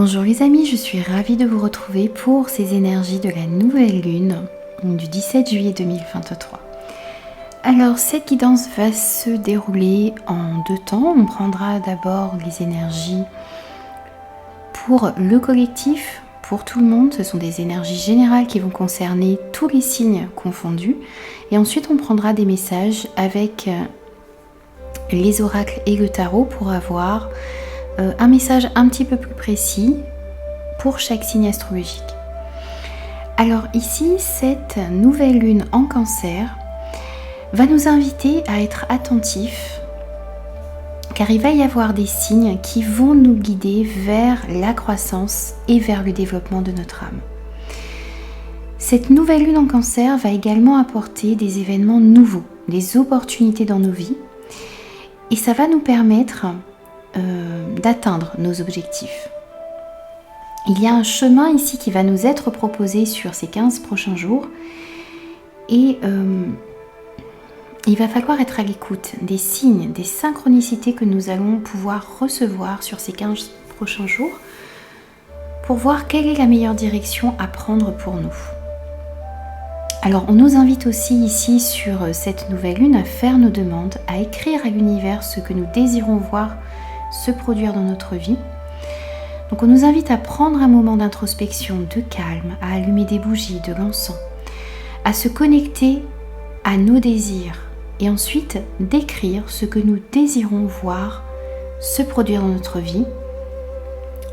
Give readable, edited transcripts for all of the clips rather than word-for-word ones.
Bonjour les amis, je suis ravie de vous retrouver pour ces énergies de la nouvelle lune du 17 juillet 2023. Alors cette guidance va se dérouler en deux temps. On prendra d'abord les énergies pour le collectif, pour tout le monde. Ce sont des énergies générales qui vont concerner tous les signes confondus. Et ensuite on prendra des messages avec les oracles et le tarot pour avoir un message un petit peu plus précis pour chaque signe astrologique. Alors ici, cette nouvelle lune en Cancer va nous inviter à être attentifs car il va y avoir des signes qui vont nous guider vers la croissance et vers le développement de notre âme. Cette nouvelle lune en Cancer va également apporter des événements nouveaux, des opportunités dans nos vies et ça va nous permettre d'atteindre nos objectifs. Il y a un chemin ici qui va nous être proposé sur ces 15 prochains jours et il va falloir être à l'écoute des signes, des synchronicités que nous allons pouvoir recevoir sur ces 15 prochains jours pour voir quelle est la meilleure direction à prendre pour nous. Alors on nous invite aussi ici sur cette nouvelle lune à faire nos demandes, à écrire à l'univers ce que nous désirons voir se produire dans notre vie. Donc on nous invite à prendre un moment d'introspection, de calme, à allumer des bougies, de l'encens, à se connecter à nos désirs et ensuite d'écrire ce que nous désirons voir se produire dans notre vie.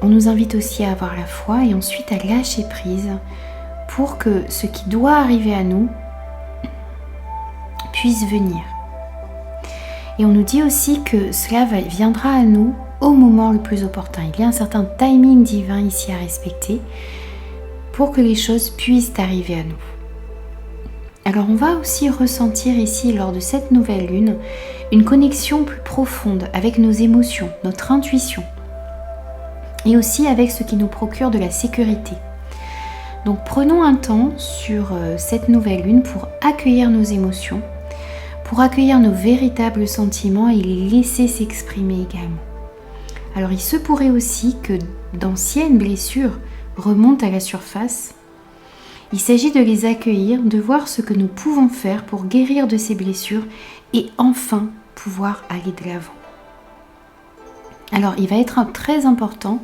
On nous invite aussi à avoir la foi et ensuite à lâcher prise pour que ce qui doit arriver à nous puisse venir. Et on nous dit aussi que cela viendra à nous au moment le plus opportun. Il y a un certain timing divin ici à respecter pour que les choses puissent arriver à nous. Alors on va aussi ressentir ici lors de cette nouvelle lune une connexion plus profonde avec nos émotions, notre intuition et aussi avec ce qui nous procure de la sécurité. Donc prenons un temps sur cette nouvelle lune pour accueillir nos émotions, pour accueillir nos véritables sentiments et les laisser s'exprimer également. Alors il se pourrait aussi que d'anciennes blessures remontent à la surface. Il s'agit de les accueillir, de voir ce que nous pouvons faire pour guérir de ces blessures et enfin pouvoir aller de l'avant. Alors il va être très important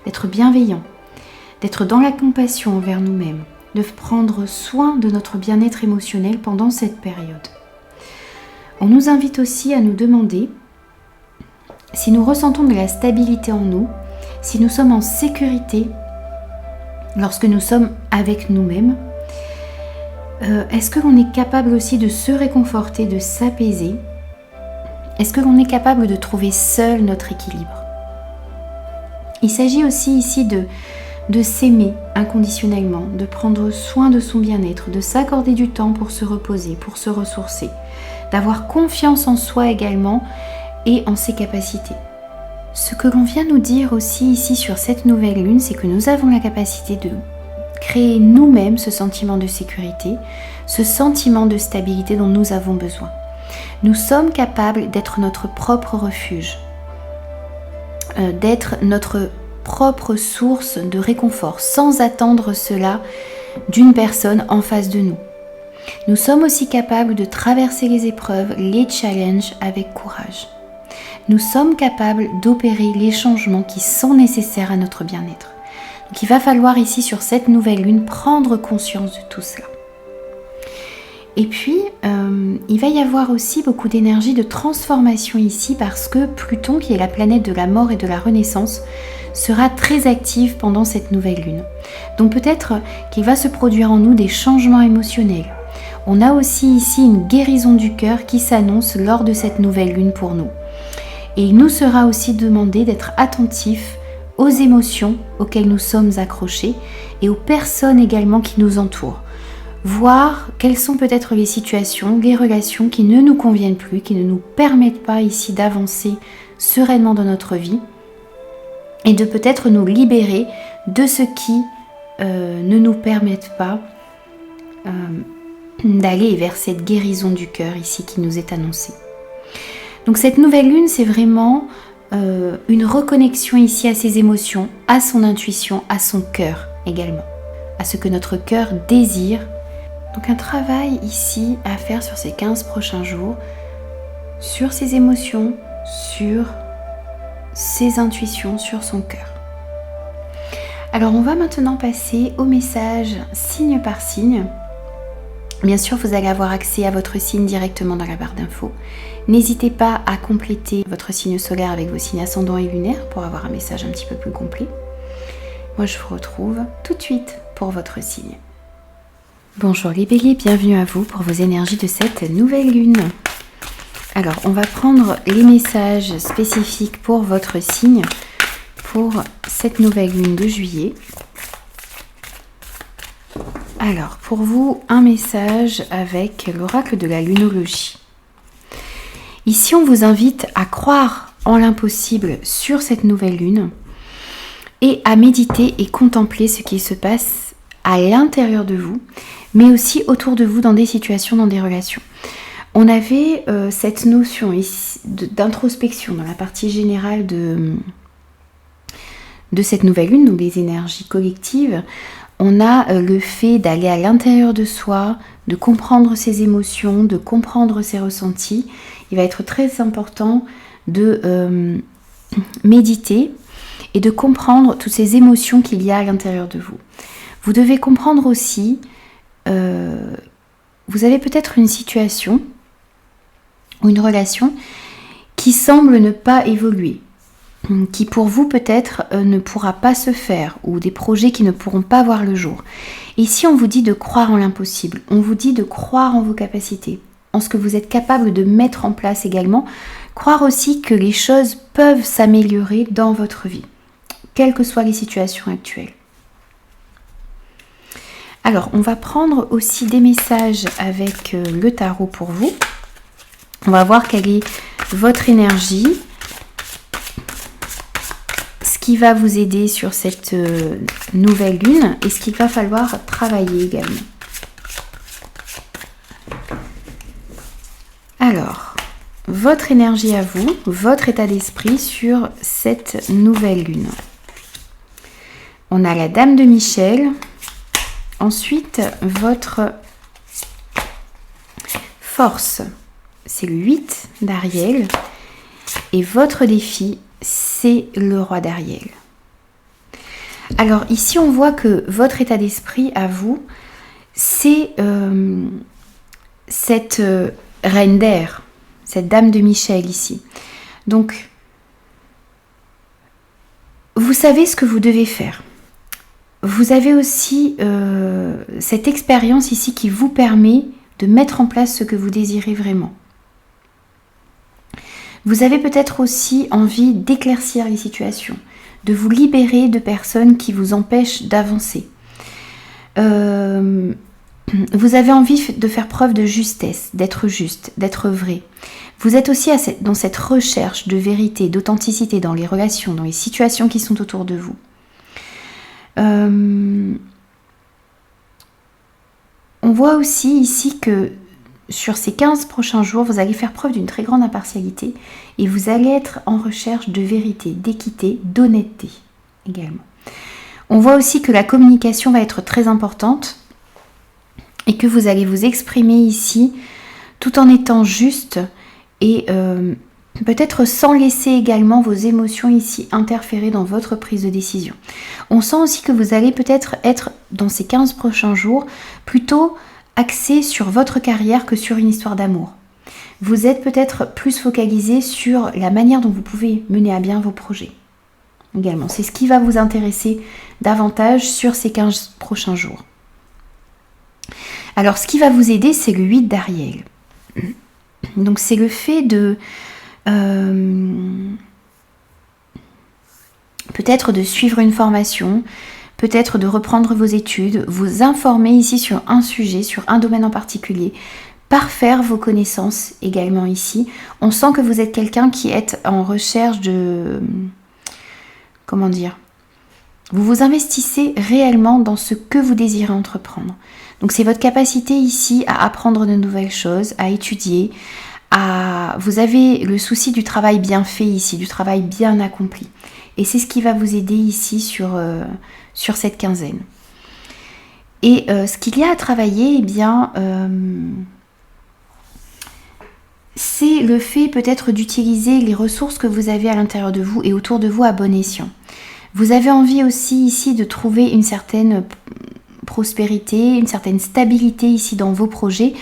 d'être bienveillant, d'être dans la compassion envers nous-mêmes, de prendre soin de notre bien-être émotionnel pendant cette période. On nous invite aussi à nous demander si nous ressentons de la stabilité en nous, si nous sommes en sécurité lorsque nous sommes avec nous-mêmes. Est-ce que l'on est capable aussi de se réconforter, de s'apaiser? Est-ce que l'on est capable de trouver seul notre équilibre? Il s'agit aussi ici de s'aimer inconditionnellement, de prendre soin de son bien-être, de s'accorder du temps pour se reposer, pour se ressourcer, d'avoir confiance en soi également et en ses capacités. Ce que l'on vient nous dire aussi ici sur cette nouvelle lune, c'est que nous avons la capacité de créer nous-mêmes ce sentiment de sécurité, ce sentiment de stabilité dont nous avons besoin. Nous sommes capables d'être notre propre refuge, d'être notre propre source de réconfort, sans attendre cela d'une personne en face de nous. Nous sommes aussi capables de traverser les épreuves, les challenges avec courage. Nous sommes capables d'opérer les changements qui sont nécessaires à notre bien-être. Donc il va falloir ici sur cette nouvelle lune prendre conscience de tout cela. Et puis il va y avoir aussi beaucoup d'énergie de transformation ici parce que Pluton, qui est la planète de la mort et de la renaissance, sera très active pendant cette nouvelle lune. Donc peut-être qu'il va se produire en nous des changements émotionnels. On a aussi ici une guérison du cœur qui s'annonce lors de cette nouvelle lune pour nous. Et il nous sera aussi demandé d'être attentifs aux émotions auxquelles nous sommes accrochés et aux personnes également qui nous entourent. Voir quelles sont peut-être les situations, les relations qui ne nous conviennent plus, qui ne nous permettent pas ici d'avancer sereinement dans notre vie et de peut-être nous libérer de ce qui ne nous permettent pas d'aller vers cette guérison du cœur ici qui nous est annoncée. Donc cette nouvelle lune, c'est vraiment une reconnexion ici à ses émotions, à son intuition, à son cœur également, à ce que notre cœur désire. Donc un travail ici à faire sur ces 15 prochains jours, sur ses émotions, sur ses intuitions, sur son cœur. Alors on va maintenant passer au message signe par signe. Bien sûr, vous allez avoir accès à votre signe directement dans la barre d'infos. N'hésitez pas à compléter votre signe solaire avec vos signes ascendants et lunaires pour avoir un message un petit peu plus complet. Moi, je vous retrouve tout de suite pour votre signe. Bonjour les béliers, bienvenue à vous pour vos énergies de cette nouvelle lune. Alors, on va prendre les messages spécifiques pour votre signe pour cette nouvelle lune de juillet. Alors, pour vous, un message avec l'oracle de la lunologie. Ici, on vous invite à croire en l'impossible sur cette nouvelle lune et à méditer et contempler ce qui se passe à l'intérieur de vous, mais aussi autour de vous dans des situations, dans des relations. On avait cette notion ici d'introspection dans la partie générale de cette nouvelle lune, donc des énergies collectives. On a le fait d'aller à l'intérieur de soi, de comprendre ses émotions, de comprendre ses ressentis. Il va être très important de méditer et de comprendre toutes ces émotions qu'il y a à l'intérieur de vous. Vous devez comprendre aussi, vous avez peut-être une situation ou une relation qui semble ne pas évoluer, qui pour vous peut-être ne pourra pas se faire, ou des projets qui ne pourront pas voir le jour. Ici, on vous dit de croire en l'impossible, on vous dit de croire en vos capacités, en ce que vous êtes capable de mettre en place également, croire aussi que les choses peuvent s'améliorer dans votre vie, quelles que soient les situations actuelles. Alors, on va prendre aussi des messages avec le tarot pour vous. On va voir quelle est votre énergie, ce qui va vous aider sur cette nouvelle lune et ce qu'il va falloir travailler également. Alors, votre énergie à vous, votre état d'esprit sur cette nouvelle lune. On a la Dame de Michel. Ensuite, votre force, c'est le 8 d'Ariel. Et votre défi, c'est le roi d'Ariel. Alors ici, on voit que votre état d'esprit à vous, c'est cette reine d'air, cette Dame de Michel ici. Donc, vous savez ce que vous devez faire. Vous avez aussi cette expérience ici qui vous permet de mettre en place ce que vous désirez vraiment. Vous avez peut-être aussi envie d'éclaircir les situations, de vous libérer de personnes qui vous empêchent d'avancer. Vous avez envie de faire preuve de justesse, d'être juste, d'être vrai. Vous êtes aussi dans cette recherche de vérité, d'authenticité dans les relations, dans les situations qui sont autour de vous. On voit aussi ici que sur ces 15 prochains jours, vous allez faire preuve d'une très grande impartialité et vous allez être en recherche de vérité, d'équité, d'honnêteté également. On voit aussi que la communication va être très importante et que vous allez vous exprimer ici tout en étant juste et peut-être sans laisser également vos émotions ici interférer dans votre prise de décision. On sent aussi que vous allez peut-être être dans ces 15 prochains jours plutôt axé sur votre carrière que sur une histoire d'amour. Vous êtes peut-être plus focalisé sur la manière dont vous pouvez mener à bien vos projets. Également, c'est ce qui va vous intéresser davantage sur ces 15 prochains jours. Alors, ce qui va vous aider, c'est le 8 d'Ariel. Donc, c'est le fait de peut-être de suivre une formation, peut-être de reprendre vos études, vous informer ici sur un sujet, sur un domaine en particulier, parfaire vos connaissances également ici. On sent que vous êtes quelqu'un qui est en recherche de... Comment dire ? Vous vous investissez réellement dans ce que vous désirez entreprendre. Donc c'est votre capacité ici à apprendre de nouvelles choses, à étudier, vous avez le souci du travail bien fait ici, du travail bien accompli. Et c'est ce qui va vous aider ici sur cette quinzaine. Et ce qu'il y a à travailler, eh bien, c'est le fait peut-être d'utiliser les ressources que vous avez à l'intérieur de vous et autour de vous à bon escient. Vous avez envie aussi ici de trouver une certaine prospérité, une certaine stabilité ici dans vos projets.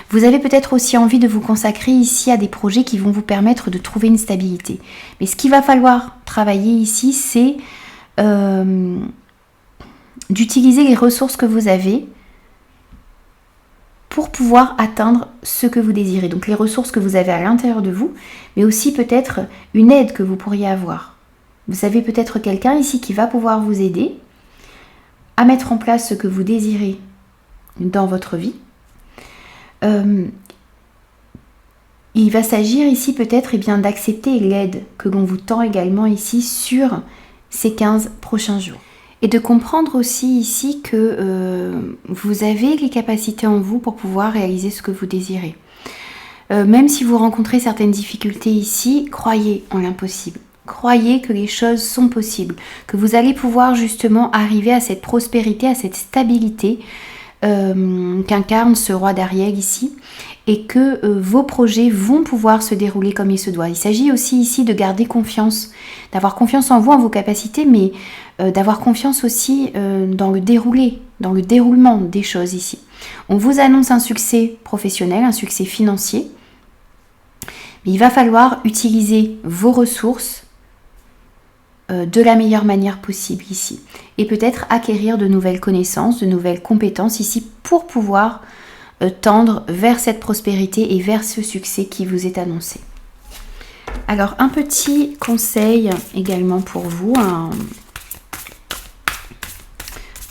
Vous avez peut-être aussi envie de vous consacrer ici à des projets qui vont vous permettre de trouver une stabilité. Mais ce qu'il va falloir travailler ici, c'est d'utiliser les ressources que vous avez pour pouvoir atteindre ce que vous désirez. Donc les ressources que vous avez à l'intérieur de vous, mais aussi peut-être une aide que vous pourriez avoir. Vous avez peut-être quelqu'un ici qui va pouvoir vous aider à mettre en place ce que vous désirez dans votre vie. Il va s'agir ici peut-être d'accepter l'aide que l'on vous tend également ici sur ces 15 prochains jours. Et de comprendre aussi ici que vous avez les capacités en vous pour pouvoir réaliser ce que vous désirez. Même si vous rencontrez certaines difficultés ici, croyez en l'impossible. Croyez que les choses sont possibles, que vous allez pouvoir justement arriver à cette prospérité, à cette stabilité qu'incarne ce roi d'Ariel ici, et que vos projets vont pouvoir se dérouler comme il se doit. Il s'agit aussi ici de garder confiance, d'avoir confiance en vous, en vos capacités, mais d'avoir confiance aussi dans le déroulement des choses ici. On vous annonce un succès professionnel, un succès financier, mais il va falloir utiliser vos ressources de la meilleure manière possible ici. Et peut-être acquérir de nouvelles connaissances, de nouvelles compétences ici pour pouvoir tendre vers cette prospérité et vers ce succès qui vous est annoncé. Alors un petit conseil également pour vous,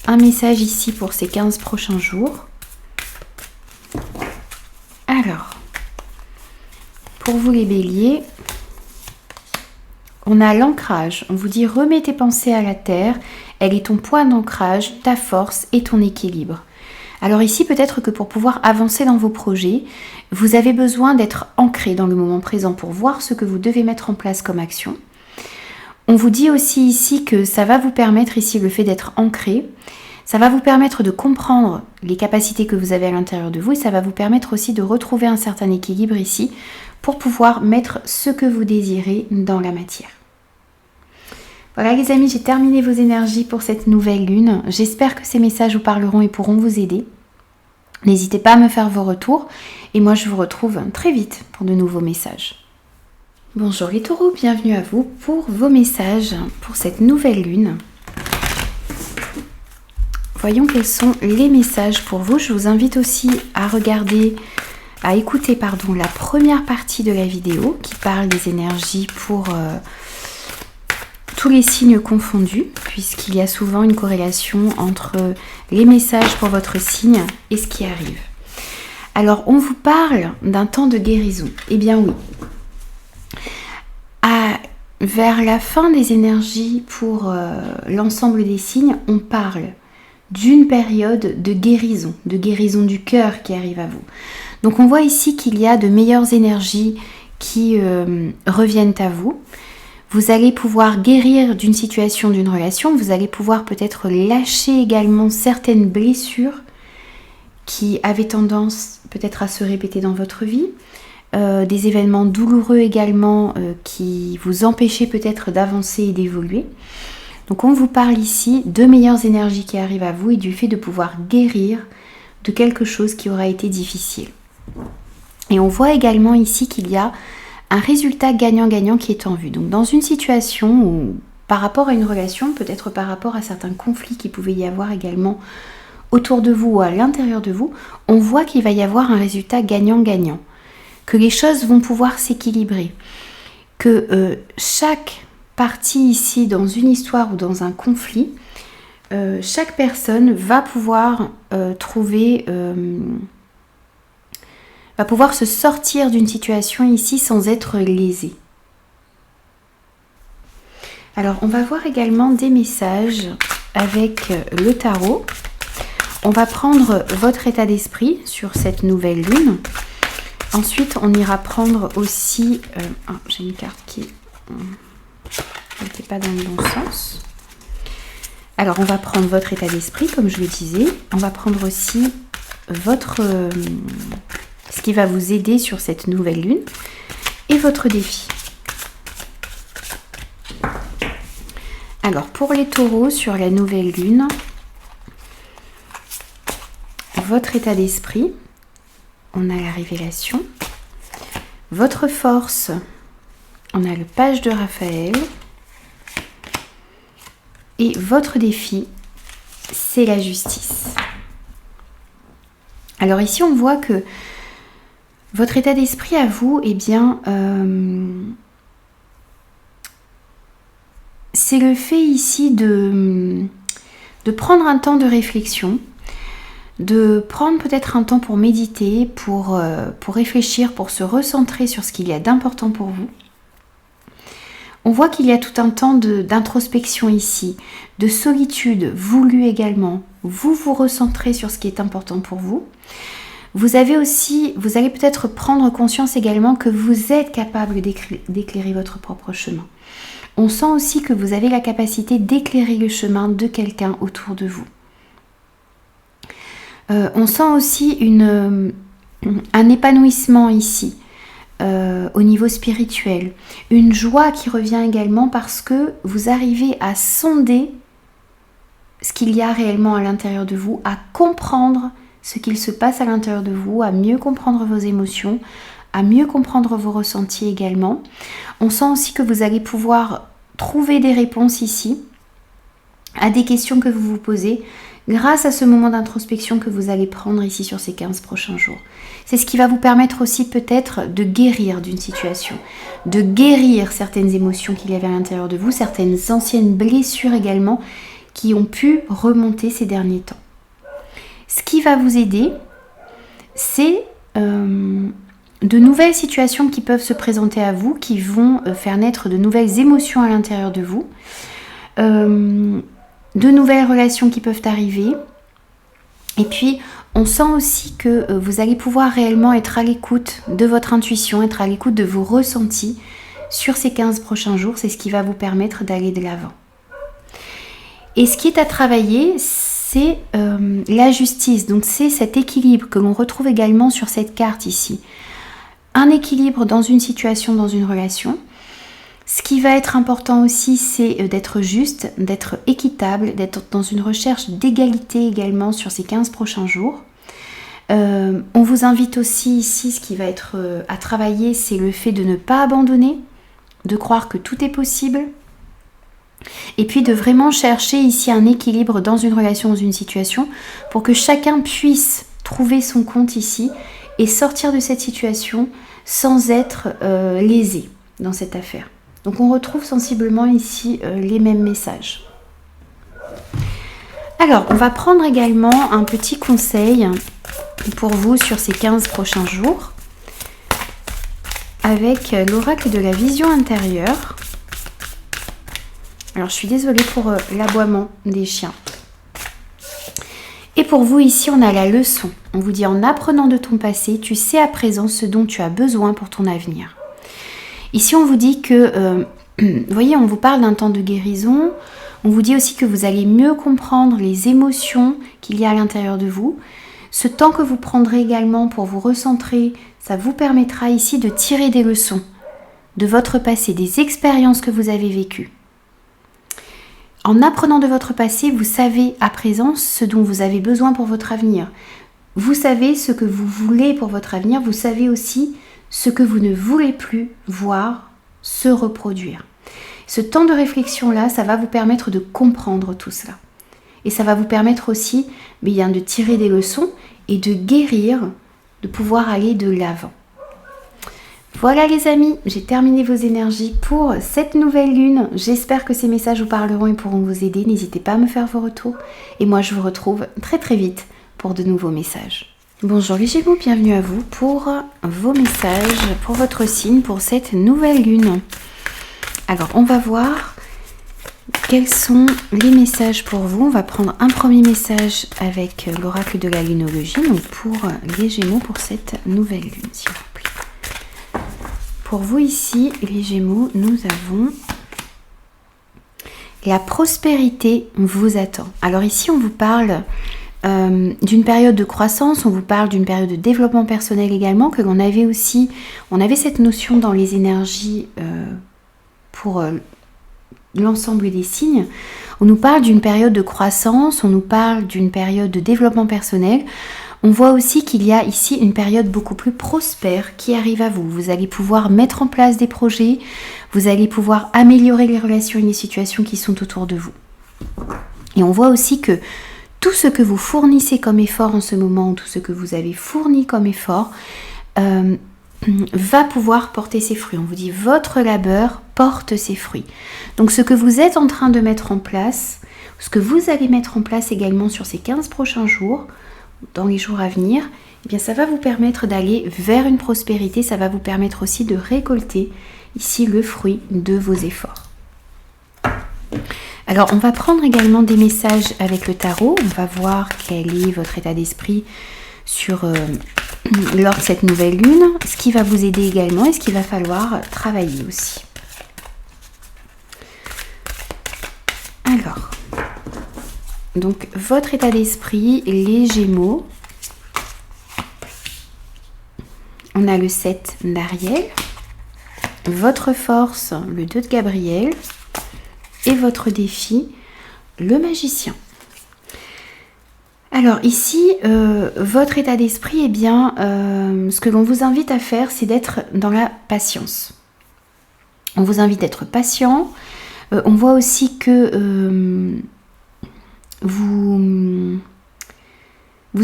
un message ici pour ces 15 prochains jours. Alors, pour vous les béliers, on a l'ancrage. On vous dit remets tes pensées à la terre, elle est ton point d'ancrage, ta force et ton équilibre. Alors ici, peut-être que pour pouvoir avancer dans vos projets, vous avez besoin d'être ancré dans le moment présent pour voir ce que vous devez mettre en place comme action. On vous dit aussi ici que ça va vous permettre ici le fait d'être ancré, ça va vous permettre de comprendre les capacités que vous avez à l'intérieur de vous et ça va vous permettre aussi de retrouver un certain équilibre ici pour pouvoir mettre ce que vous désirez dans la matière. Voilà les amis, j'ai terminé vos énergies pour cette nouvelle lune. J'espère que ces messages vous parleront et pourront vous aider. N'hésitez pas à me faire vos retours et moi je vous retrouve très vite pour de nouveaux messages. Bonjour les taureaux, bienvenue à vous pour vos messages pour cette nouvelle lune. Voyons quels sont les messages pour vous. Je vous invite aussi à écouter la première partie de la vidéo qui parle des énergies pour tous les signes confondus, puisqu'il y a souvent une corrélation entre les messages pour votre signe et ce qui arrive. Alors, on vous parle d'un temps de guérison. Eh bien oui. Vers la fin des énergies pour l'ensemble des signes, on parle d'une période de guérison du cœur qui arrive à vous. Donc on voit ici qu'il y a de meilleures énergies qui reviennent à vous. Vous allez pouvoir guérir d'une situation, d'une relation. Vous allez pouvoir peut-être lâcher également certaines blessures qui avaient tendance peut-être à se répéter dans votre vie. Des événements douloureux également qui vous empêchaient peut-être d'avancer et d'évoluer. Donc on vous parle ici de meilleures énergies qui arrivent à vous et du fait de pouvoir guérir de quelque chose qui aura été difficile. Et on voit également ici qu'il y a un résultat gagnant-gagnant qui est en vue. Donc dans une situation où, par rapport à une relation, peut-être par rapport à certains conflits qui pouvaient y avoir également autour de vous ou à l'intérieur de vous, on voit qu'il va y avoir un résultat gagnant-gagnant, que les choses vont pouvoir s'équilibrer, que chaque partie ici dans une histoire ou dans un conflit, chaque personne va pouvoir va pouvoir se sortir d'une situation ici sans être lésée. Alors, on va voir également des messages avec le tarot. On va prendre votre état d'esprit sur cette nouvelle lune. Ensuite, on ira prendre aussi... j'ai une carte qui n'était pas dans le bon sens. Alors, on va prendre votre état d'esprit, comme je le disais. On va prendre aussi ce qui va vous aider sur cette nouvelle lune et votre défi. Alors, pour les taureaux, sur la nouvelle lune, votre état d'esprit, on a la révélation. Votre force, on a le page de Raphaël. Et votre défi, c'est la justice. Alors ici, on voit que votre état d'esprit à vous, eh bien, c'est le fait ici de prendre un temps de réflexion, de prendre peut-être un temps pour méditer, pour réfléchir, pour se recentrer sur ce qu'il y a d'important pour vous. On voit qu'il y a tout un temps d'introspection ici, de solitude voulue également. Vous vous recentrez sur ce qui est important pour vous. Vous allez peut-être prendre conscience également que vous êtes capable d'éclairer votre propre chemin. On sent aussi que vous avez la capacité d'éclairer le chemin de quelqu'un autour de vous. On sent aussi un épanouissement ici, au niveau spirituel. Une joie qui revient également parce que vous arrivez à sonder ce qu'il y a réellement à l'intérieur de vous, à comprendre ce qu'il se passe à l'intérieur de vous, à mieux comprendre vos émotions, à mieux comprendre vos ressentis également. On sent aussi que vous allez pouvoir trouver des réponses ici à des questions que vous vous posez grâce à ce moment d'introspection que vous allez prendre ici sur ces 15 prochains jours. C'est ce qui va vous permettre aussi peut-être de guérir d'une situation, de guérir certaines émotions qu'il y avait à l'intérieur de vous, certaines anciennes blessures également qui ont pu remonter ces derniers temps. Ce qui va vous aider, c'est de nouvelles situations qui peuvent se présenter à vous, qui vont faire naître de nouvelles émotions à l'intérieur de vous, de nouvelles relations qui peuvent arriver. Et puis, on sent aussi que vous allez pouvoir réellement être à l'écoute de votre intuition, être à l'écoute de vos ressentis sur ces 15 prochains jours. C'est ce qui va vous permettre d'aller de l'avant. Et ce qui est à travailler, c'est la justice. Donc, c'est cet équilibre que l'on retrouve également sur cette carte ici. Un équilibre dans une situation, dans une relation. Ce qui va être important aussi, c'est d'être juste, d'être équitable, d'être dans une recherche d'égalité également sur ces 15 prochains jours. On vous invite aussi ici, ce qui va être à travailler, c'est le fait de ne pas abandonner, de croire que tout est possible. Et puis de vraiment chercher ici un équilibre dans une relation, dans une situation, pour que chacun puisse trouver son compte ici et sortir de cette situation sans être lésé dans cette affaire. Donc on retrouve sensiblement ici les mêmes messages. Alors, on va prendre également un petit conseil pour vous sur ces 15 prochains jours avec l'oracle de la vision intérieure. Alors, je suis désolée pour l'aboiement des chiens. Et pour vous, ici, on a la leçon. On vous dit, en apprenant de ton passé, tu sais à présent ce dont tu as besoin pour ton avenir. Ici, on vous dit que, vous voyez, on vous parle d'un temps de guérison. On vous dit aussi que vous allez mieux comprendre les émotions qu'il y a à l'intérieur de vous. Ce temps que vous prendrez également pour vous recentrer, ça vous permettra ici de tirer des leçons de votre passé, des expériences que vous avez vécues. En apprenant de votre passé, vous savez à présent ce dont vous avez besoin pour votre avenir. Vous savez ce que vous voulez pour votre avenir. Vous savez aussi ce que vous ne voulez plus voir se reproduire. Ce temps de réflexion-là, ça va vous permettre de comprendre tout cela. Et ça va vous permettre aussi de tirer des leçons et de guérir, de pouvoir aller de l'avant. Voilà les amis, j'ai terminé vos énergies pour cette nouvelle lune. J'espère que ces messages vous parleront et pourront vous aider. N'hésitez pas à me faire vos retours. Et moi, je vous retrouve très très vite pour de nouveaux messages. Bonjour les Gémeaux, bienvenue à vous pour vos messages, pour votre signe, pour cette nouvelle lune. Alors, on va voir quels sont les messages pour vous. On va prendre un premier message avec l'oracle de la lunologie, donc pour les Gémeaux, pour cette nouvelle lune, s'il vous plaît. pour vous ici, les Gémeaux, nous avons la prospérité vous attend. Alors ici, on vous parle d'une période de croissance, on vous parle d'une période de développement personnel également, que l'on avait aussi, on avait cette notion dans les énergies pour l'ensemble des signes. On nous parle d'une période de croissance, on nous parle d'une période de développement personnel. On voit aussi qu'il y a ici une période beaucoup plus prospère qui arrive à vous. Vous allez pouvoir mettre en place des projets, vous allez pouvoir améliorer les relations et les situations qui sont autour de vous. Et on voit aussi que tout ce que vous fournissez comme effort en ce moment, tout ce que vous avez fourni comme effort, va pouvoir porter ses fruits. On vous dit votre labeur porte ses fruits. Donc ce que vous êtes en train de mettre en place, ce que vous allez mettre en place également sur ces 15 prochains jours, dans les jours à venir, eh bien ça va vous permettre d'aller vers une prospérité, ça va vous permettre aussi de récolter ici le fruit de vos efforts. Alors on va prendre également des messages avec le tarot, on va voir quel est votre état d'esprit lors de cette nouvelle lune, ce qui va vous aider également et ce qu'il va falloir travailler aussi. Alors, donc votre état d'esprit, les Gémeaux, on a le 7 d'Ariel, votre force, le 2 de Gabriel, et votre défi, le magicien. Alors ici, votre état d'esprit, eh bien, ce que l'on vous invite à faire, c'est d'être dans la patience. On vous invite d'être patient. On voit aussi que vous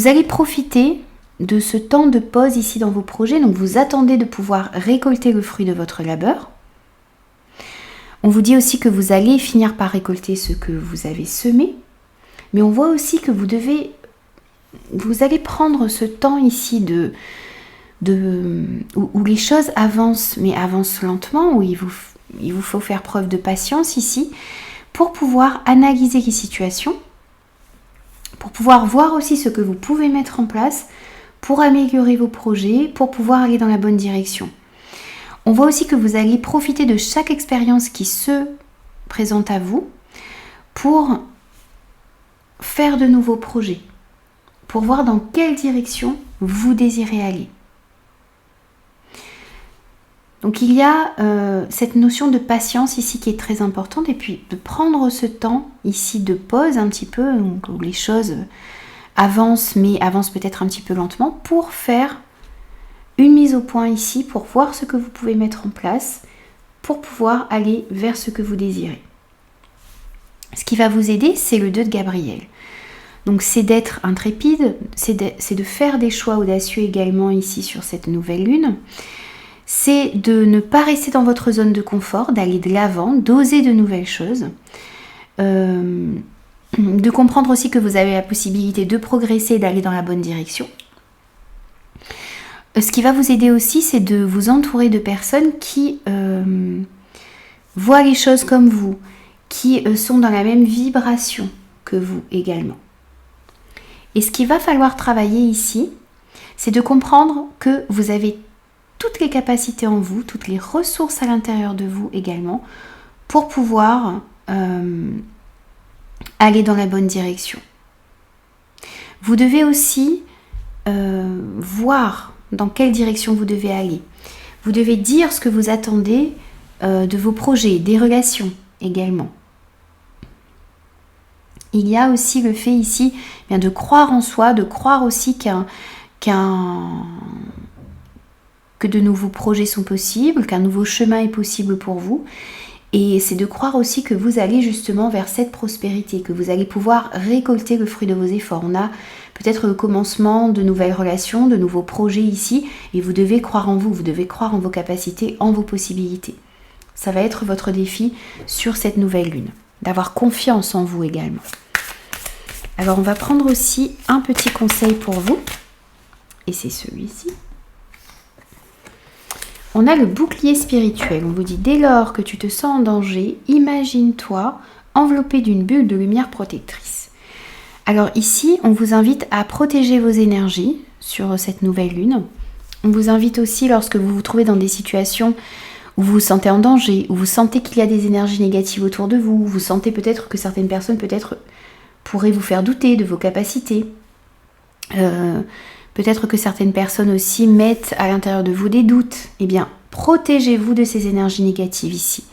allez profiter de ce temps de pause ici dans vos projets. Donc vous attendez de pouvoir récolter le fruit de votre labeur. On vous dit aussi que vous allez finir par récolter ce que vous avez semé. Mais on voit aussi que vous allez prendre ce temps ici où les choses avancent, mais avancent lentement, où il vous faut faire preuve de patience ici, pour pouvoir analyser les situations, pour pouvoir voir aussi ce que vous pouvez mettre en place, pour améliorer vos projets, pour pouvoir aller dans la bonne direction. On voit aussi que vous allez profiter de chaque expérience qui se présente à vous, pour faire de nouveaux projets, pour voir dans quelle direction vous désirez aller. Donc il y a cette notion de patience ici qui est très importante, et puis de prendre ce temps ici de pause un petit peu, où les choses avancent, mais avancent peut-être un petit peu lentement, pour faire une mise au point ici, pour voir ce que vous pouvez mettre en place, pour pouvoir aller vers ce que vous désirez. Ce qui va vous aider, c'est le 2 de Gabriel. Donc c'est d'être intrépide, c'est de faire des choix audacieux également ici sur cette nouvelle lune. C'est de ne pas rester dans votre zone de confort, d'aller de l'avant, d'oser de nouvelles choses. De comprendre aussi que vous avez la possibilité de progresser, d'aller dans la bonne direction. Ce qui va vous aider aussi, c'est de vous entourer de personnes qui voient les choses comme vous, qui sont dans la même vibration que vous également. Et ce qu'il va falloir travailler ici, c'est de comprendre que vous avez toutes les capacités en vous, toutes les ressources à l'intérieur de vous également, pour pouvoir aller dans la bonne direction. Vous devez aussi voir dans quelle direction vous devez aller. Vous devez dire ce que vous attendez de vos projets, des relations également. Il y a aussi le fait ici bien, de croire en soi, de croire aussi que de nouveaux projets sont possibles, qu'un nouveau chemin est possible pour vous. Et c'est de croire aussi que vous allez justement vers cette prospérité, que vous allez pouvoir récolter le fruit de vos efforts. On a peut-être le commencement de nouvelles relations, de nouveaux projets ici, et vous devez croire en vous, vous devez croire en vos capacités, en vos possibilités. Ça va être votre défi sur cette nouvelle lune, d'avoir confiance en vous également. Alors on va prendre aussi un petit conseil pour vous, et c'est celui-ci. On a le bouclier spirituel. On vous dit, dès lors que tu te sens en danger, imagine-toi enveloppé d'une bulle de lumière protectrice. Alors ici, on vous invite à protéger vos énergies sur cette nouvelle lune. On vous invite aussi, lorsque vous vous trouvez dans des situations où vous vous sentez en danger, où vous sentez qu'il y a des énergies négatives autour de vous, où vous sentez peut-être que certaines personnes pourraient vous faire douter de vos capacités. Peut-être que certaines personnes aussi mettent à l'intérieur de vous des doutes. Eh bien, protégez-vous de ces énergies négatives ici.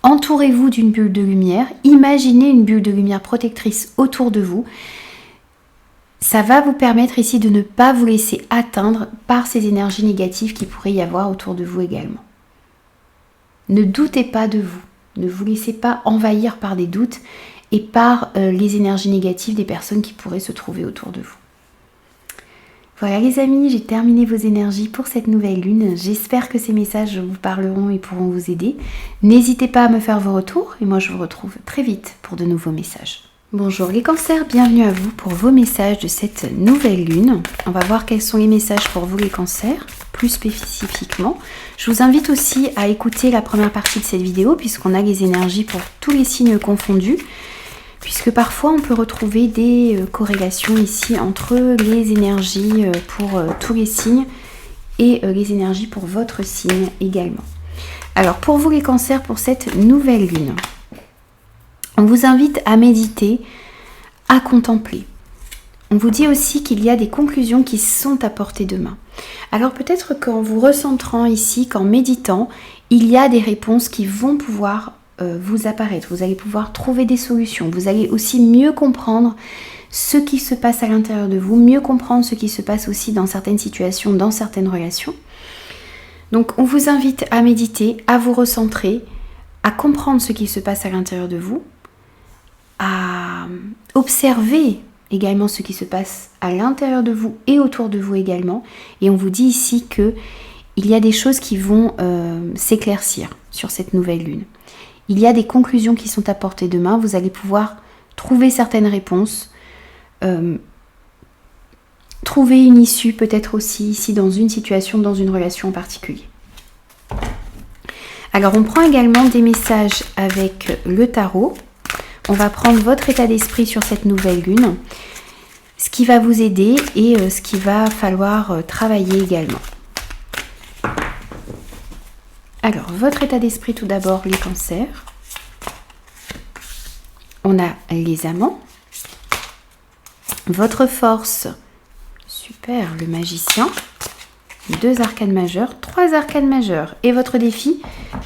Entourez-vous d'une bulle de lumière. Imaginez une bulle de lumière protectrice autour de vous. Ça va vous permettre ici de ne pas vous laisser atteindre par ces énergies négatives qui pourraient y avoir autour de vous également. Ne doutez pas de vous. Ne vous laissez pas envahir par des doutes et par les énergies négatives des personnes qui pourraient se trouver autour de vous. Voilà les amis, j'ai terminé vos énergies pour cette nouvelle lune. J'espère que ces messages vous parleront et pourront vous aider. N'hésitez pas à me faire vos retours et moi je vous retrouve très vite pour de nouveaux messages. Bonjour les cancers, bienvenue à vous pour vos messages de cette nouvelle lune. On va voir quels sont les messages pour vous les cancers, plus spécifiquement. Je vous invite aussi à écouter la première partie de cette vidéo puisqu'on a les énergies pour tous les signes confondus. Puisque parfois on peut retrouver des corrélations ici entre les énergies pour tous les signes et les énergies pour votre signe également. Alors pour vous les cancers, pour cette nouvelle lune, on vous invite à méditer, à contempler. On vous dit aussi qu'il y a des conclusions qui sont à portée de main. Alors peut-être qu'en vous recentrant ici, qu'en méditant, il y a des réponses qui vont pouvoir vous apparaître, vous allez pouvoir trouver des solutions, vous allez aussi mieux comprendre ce qui se passe à l'intérieur de vous, mieux comprendre ce qui se passe aussi dans certaines situations, dans certaines relations. Donc on vous invite à méditer, à vous recentrer, à comprendre ce qui se passe à l'intérieur de vous, à observer également ce qui se passe à l'intérieur de vous et autour de vous également. Et on vous dit ici que il y a des choses qui vont s'éclaircir sur cette nouvelle lune. Il y a des conclusions qui sont à portée de main. Vous allez pouvoir trouver certaines réponses, trouver une issue peut-être aussi ici dans une situation, dans une relation en particulier. Alors on prend également des messages avec le tarot. On va prendre votre état d'esprit sur cette nouvelle lune, ce qui va vous aider et ce qu'il va falloir travailler également. Alors, votre état d'esprit tout d'abord, les cancers. On a les amants. Votre force, super, le magicien. 2 arcanes majeures, 3 arcanes majeures. Et votre défi,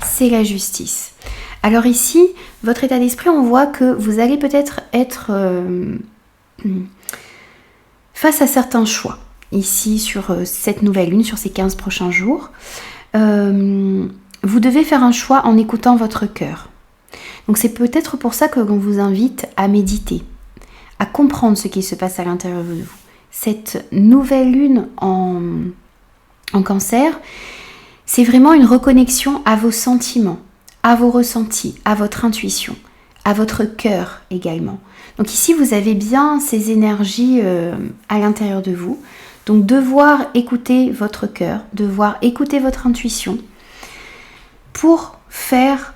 c'est la justice. Alors ici, votre état d'esprit, on voit que vous allez peut-être être face à certains choix. Ici, sur cette nouvelle lune, sur ces 15 prochains jours. Vous devez faire un choix en écoutant votre cœur. Donc c'est peut-être pour ça que l'on vous invite à méditer, à comprendre ce qui se passe à l'intérieur de vous. Cette nouvelle lune en cancer, c'est vraiment une reconnexion à vos sentiments, à vos ressentis, à votre intuition, à votre cœur également. Donc ici vous avez bien ces énergies à l'intérieur de vous. Donc devoir écouter votre cœur, devoir écouter votre intuition pour faire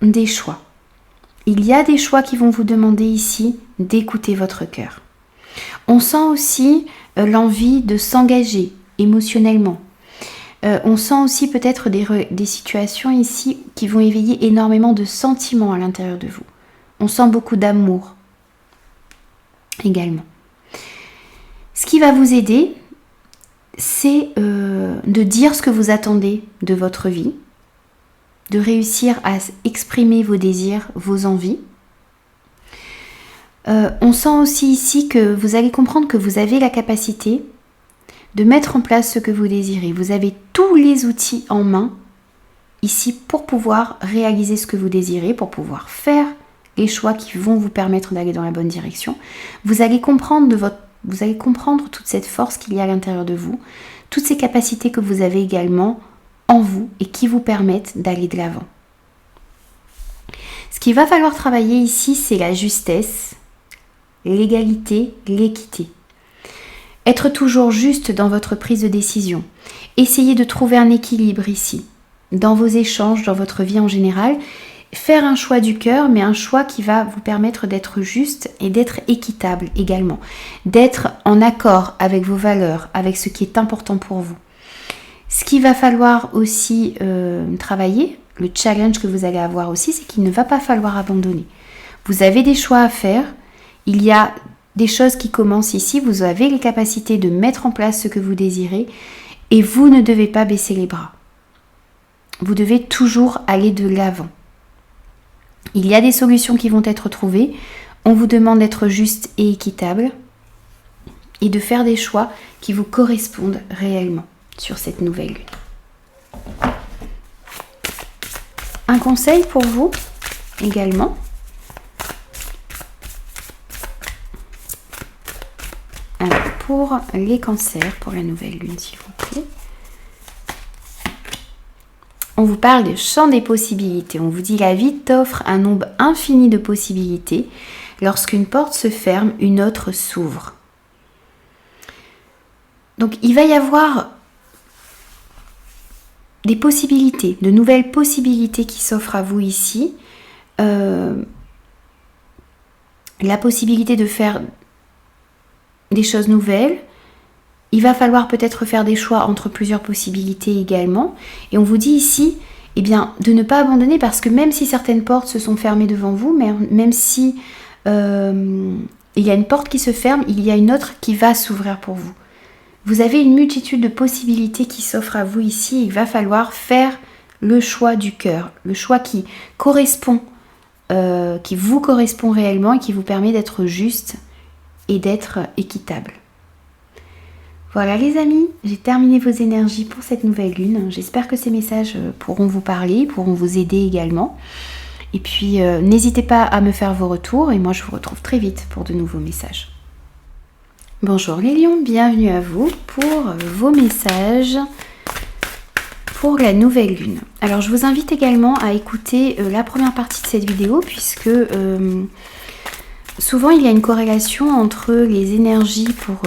des choix. Il y a des choix qui vont vous demander ici d'écouter votre cœur. On sent aussi l'envie de s'engager émotionnellement. On sent aussi peut-être des situations ici qui vont éveiller énormément de sentiments à l'intérieur de vous. On sent beaucoup d'amour également. Ce qui va vous aider, c'est de dire ce que vous attendez de votre vie, de réussir à exprimer vos désirs, vos envies. On sent aussi ici que vous allez comprendre que vous avez la capacité de mettre en place ce que vous désirez. Vous avez tous les outils en main ici pour pouvoir réaliser ce que vous désirez, pour pouvoir faire les choix qui vont vous permettre d'aller dans la bonne direction. Vous allez comprendre toute cette force qu'il y a à l'intérieur de vous, toutes ces capacités que vous avez également en vous et qui vous permettent d'aller de l'avant. Ce qu'il va falloir travailler ici, c'est la justesse, l'égalité, l'équité. Être toujours juste dans votre prise de décision. Essayez de trouver un équilibre ici, dans vos échanges, dans votre vie en général. Faire un choix du cœur, mais un choix qui va vous permettre d'être juste et d'être équitable également. D'être en accord avec vos valeurs, avec ce qui est important pour vous. Ce qu'il va falloir aussi travailler, le challenge que vous allez avoir aussi, c'est qu'il ne va pas falloir abandonner. Vous avez des choix à faire, il y a des choses qui commencent ici, vous avez les capacités de mettre en place ce que vous désirez et vous ne devez pas baisser les bras. Vous devez toujours aller de l'avant. Il y a des solutions qui vont être trouvées. On vous demande d'être juste et équitable et de faire des choix qui vous correspondent réellement sur cette nouvelle lune. Un conseil pour vous également. Alors, pour les cancers, pour la nouvelle lune, s'il vous plaît. On vous parle du champ des possibilités. On vous dit la vie t'offre un nombre infini de possibilités. Lorsqu'une porte se ferme, une autre s'ouvre. Donc il va y avoir des possibilités, de nouvelles possibilités qui s'offrent à vous ici. La possibilité de faire des choses nouvelles. Il va falloir peut-être faire des choix entre plusieurs possibilités également. Et on vous dit ici, eh bien, de ne pas abandonner parce que même si certaines portes se sont fermées devant vous, même si il y a une porte qui se ferme, il y a une autre qui va s'ouvrir pour vous. Vous avez une multitude de possibilités qui s'offrent à vous ici. Il va falloir faire le choix du cœur, le choix qui correspond, qui vous correspond réellement et qui vous permet d'être juste et d'être équitable. Voilà les amis, j'ai terminé vos énergies pour cette nouvelle lune. J'espère que ces messages pourront vous parler, pourront vous aider également. Et puis n'hésitez pas à me faire vos retours et moi je vous retrouve très vite pour de nouveaux messages. Bonjour les lions, bienvenue à vous pour vos messages pour la nouvelle lune. Alors je vous invite également à écouter la première partie de cette vidéo puisque souvent il y a une corrélation entre les énergies pour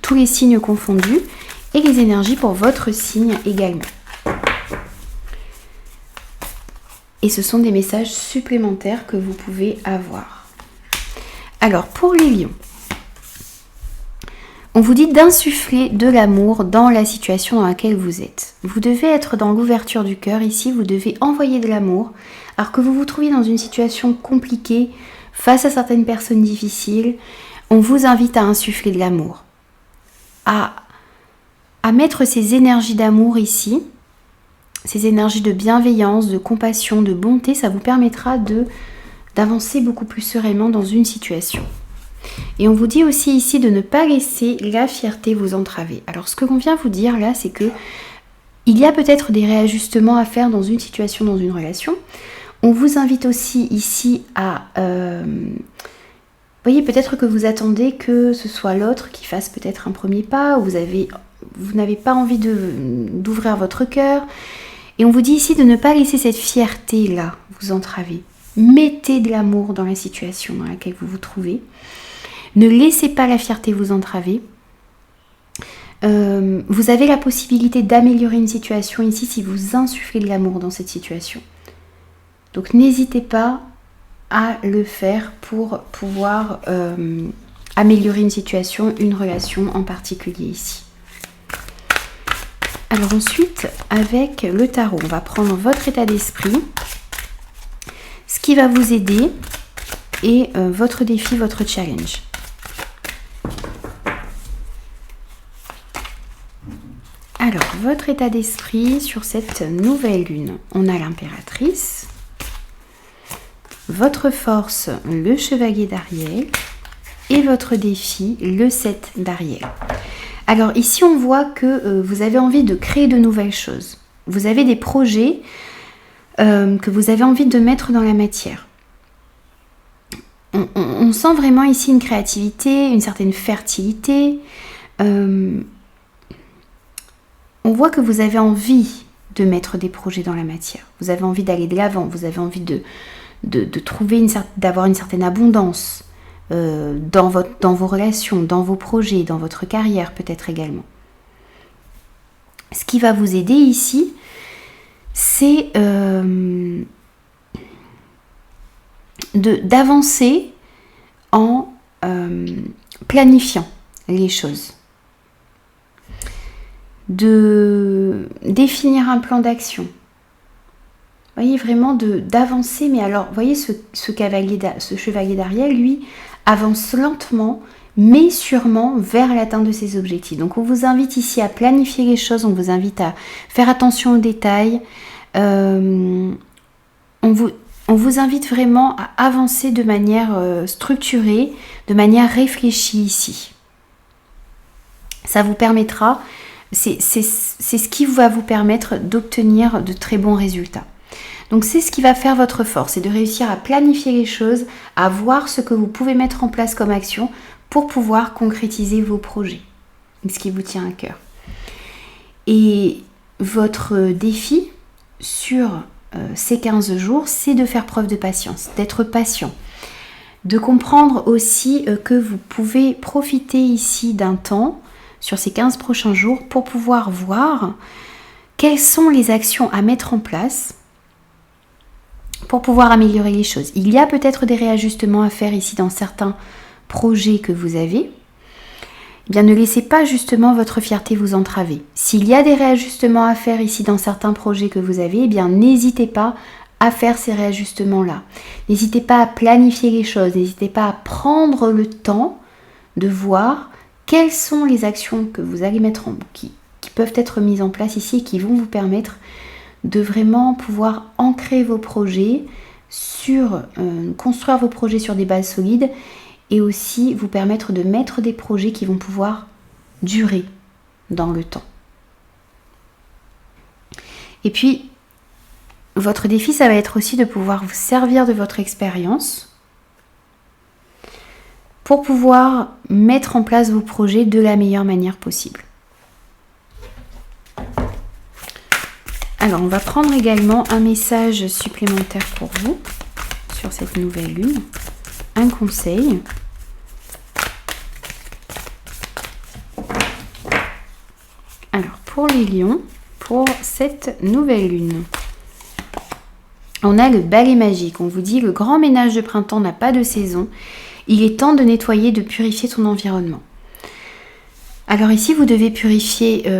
tous les signes confondus et les énergies pour votre signe également. Et ce sont des messages supplémentaires que vous pouvez avoir. Alors pour les lions, on vous dit d'insuffler de l'amour dans la situation dans laquelle vous êtes. Vous devez être dans l'ouverture du cœur ici, vous devez envoyer de l'amour. Alors que vous vous trouviez dans une situation compliquée, face à certaines personnes difficiles, on vous invite à insuffler de l'amour. À mettre ces énergies d'amour ici, ces énergies de bienveillance, de compassion, de bonté, ça vous permettra d'avancer beaucoup plus sereinement dans une situation. Et on vous dit aussi ici de ne pas laisser la fierté vous entraver. Alors ce que l'on vient vous dire là, c'est que il y a peut-être des réajustements à faire dans une situation, dans une relation. On vous invite aussi ici à... voyez, peut-être que vous attendez que ce soit l'autre qui fasse peut-être un premier pas, ou vous n'avez pas envie d'ouvrir votre cœur. Et on vous dit ici de ne pas laisser cette fierté-là vous entraver. Mettez de l'amour dans la situation dans laquelle vous vous trouvez. Ne laissez pas la fierté vous entraver. Vous avez la possibilité d'améliorer une situation ici si vous insufflez de l'amour dans cette situation. Donc n'hésitez pas à le faire pour pouvoir améliorer une situation, une relation en particulier ici. Alors ensuite, avec le tarot, on va prendre votre état d'esprit, ce qui va vous aider et votre défi, votre challenge. Alors, votre état d'esprit sur cette nouvelle lune. On a l'impératrice, votre force, le chevalier d'Ariel, et votre défi, le 7 d'Ariel. Alors ici, on voit que vous avez envie de créer de nouvelles choses. Vous avez des projets que vous avez envie de mettre dans la matière. On sent vraiment ici une créativité, une certaine fertilité. On voit que vous avez envie de mettre des projets dans la matière. Vous avez envie d'aller de l'avant, vous avez envie de trouver d'avoir une certaine abondance dans vos relations, dans vos projets, dans votre carrière peut-être également. Ce qui va vous aider ici, c'est d'avancer en planifiant les choses. de définir un plan d'action. Vous voyez, vraiment d'avancer, mais alors, vous voyez, ce chevalier d'Ariel, lui, avance lentement, mais sûrement vers l'atteinte de ses objectifs. Donc, on vous invite ici à planifier les choses, on vous invite à faire attention aux détails. On vous invite vraiment à avancer de manière structurée, de manière réfléchie ici. Ça vous permettra, c'est ce qui va vous permettre d'obtenir de très bons résultats. Donc c'est ce qui va faire votre force, c'est de réussir à planifier les choses, à voir ce que vous pouvez mettre en place comme action pour pouvoir concrétiser vos projets, ce qui vous tient à cœur. Et votre défi sur ces 15 jours, c'est de faire preuve de patience, d'être patient, de comprendre aussi que vous pouvez profiter ici d'un temps sur ces 15 prochains jours pour pouvoir voir quelles sont les actions à mettre en place pour pouvoir améliorer les choses. Il y a peut-être des réajustements à faire ici dans certains projets que vous avez. Eh bien, ne laissez pas justement votre fierté vous entraver. S'il y a des réajustements à faire ici dans certains projets que vous avez, eh bien, n'hésitez pas à faire ces réajustements-là. N'hésitez pas à planifier les choses, n'hésitez pas à prendre le temps de voir quelles sont les actions que vous allez mettre qui peuvent être mises en place ici et qui vont vous permettre de vraiment pouvoir ancrer vos projets construire vos projets sur des bases solides et aussi vous permettre de mettre des projets qui vont pouvoir durer dans le temps. Et puis, votre défi, ça va être aussi de pouvoir vous servir de votre expérience pour pouvoir mettre en place vos projets de la meilleure manière possible. Alors, on va prendre également un message supplémentaire pour vous sur cette nouvelle lune, un conseil. Alors, pour les lions, pour cette nouvelle lune, on a le balai magique. On vous dit le grand ménage de printemps n'a pas de saison. Il est temps de nettoyer, de purifier ton environnement. Alors ici, vous devez purifier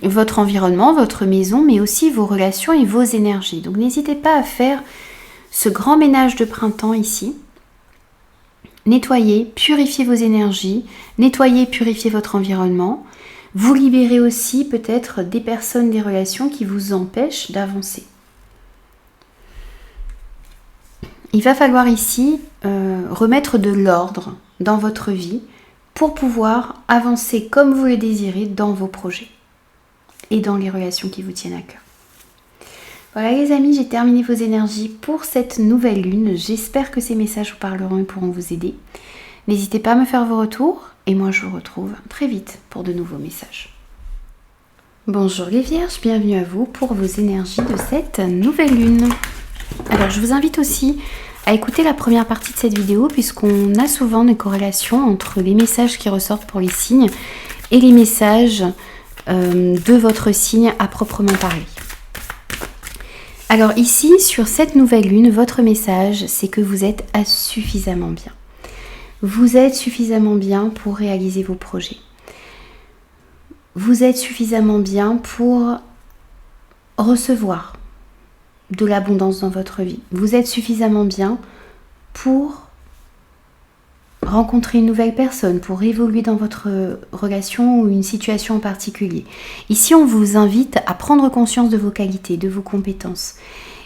votre environnement, votre maison, mais aussi vos relations et vos énergies. Donc n'hésitez pas à faire ce grand ménage de printemps ici. Nettoyez, purifiez vos énergies, nettoyez, purifiez votre environnement. Vous libérez aussi peut-être des personnes, des relations qui vous empêchent d'avancer. Il va falloir ici remettre de l'ordre dans votre vie pour pouvoir avancer comme vous le désirez dans vos projets et dans les relations qui vous tiennent à cœur. Voilà les amis, j'ai terminé vos énergies pour cette nouvelle lune. J'espère que ces messages vous parleront et pourront vous aider. N'hésitez pas à me faire vos retours et moi je vous retrouve très vite pour de nouveaux messages. Bonjour les vierges, bienvenue à vous pour vos énergies de cette nouvelle lune. Alors je vous invite aussi à écouter la première partie de cette vidéo puisqu'on a souvent des corrélations entre les messages qui ressortent pour les signes et les messages de votre signe à proprement parler. Alors ici, sur cette nouvelle lune, votre message, c'est que vous êtes suffisamment bien. Vous êtes suffisamment bien pour réaliser vos projets. Vous êtes suffisamment bien pour recevoir de l'abondance dans votre vie. Vous êtes suffisamment bien pour rencontrer une nouvelle personne, pour évoluer dans votre relation ou une situation en particulier. Ici, on vous invite à prendre conscience de vos qualités, de vos compétences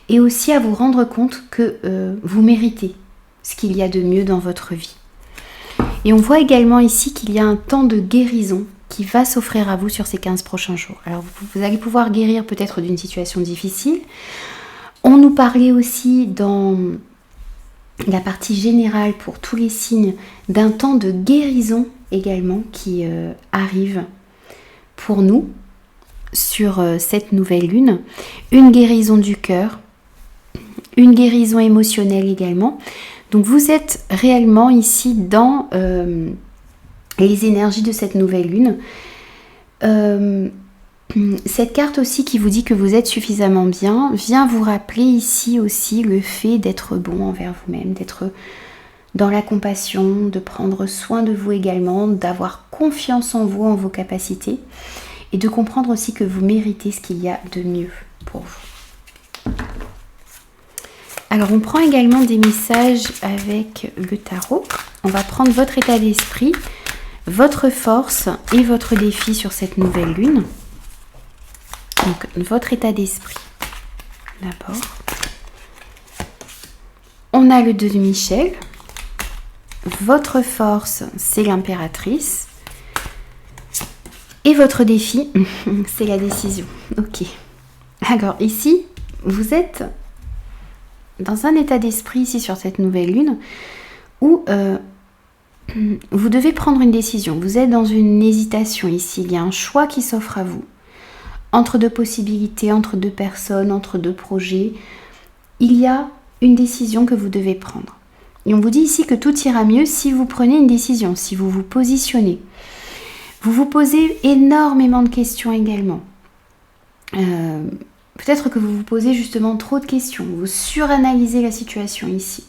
et aussi à vous rendre compte que vous méritez ce qu'il y a de mieux dans votre vie. Et on voit également ici qu'il y a un temps de guérison qui va s'offrir à vous sur ces 15 prochains jours. Alors, vous allez pouvoir guérir peut-être d'une situation difficile. On nous parlait aussi dans la partie générale pour tous les signes d'un temps de guérison également qui arrive pour nous sur cette nouvelle lune. Une guérison du cœur, une guérison émotionnelle également. Donc vous êtes réellement ici dans les énergies de cette nouvelle lune. Cette carte aussi qui vous dit que vous êtes suffisamment bien vient vous rappeler ici aussi le fait d'être bon envers vous-même, d'être dans la compassion, de prendre soin de vous également, d'avoir confiance en vous, en vos capacités et de comprendre aussi que vous méritez ce qu'il y a de mieux pour vous. Alors on prend également des messages avec le tarot. On va prendre votre état d'esprit, votre force et votre défi sur cette nouvelle lune. Donc votre état d'esprit d'abord. On a le 2 de Michel. Votre force, c'est l'impératrice. Et votre défi, c'est la décision. Ok. Alors ici, vous êtes dans un état d'esprit ici sur cette nouvelle lune où vous devez prendre une décision. Vous êtes dans une hésitation ici. Il y a un choix qui s'offre à vous. Entre deux possibilités, entre deux personnes, entre deux projets. Il y a une décision que vous devez prendre. Et on vous dit ici que tout ira mieux si vous prenez une décision, si vous vous positionnez. Vous vous posez énormément de questions également. Peut-être que vous vous posez justement trop de questions. Vous suranalysez la situation ici.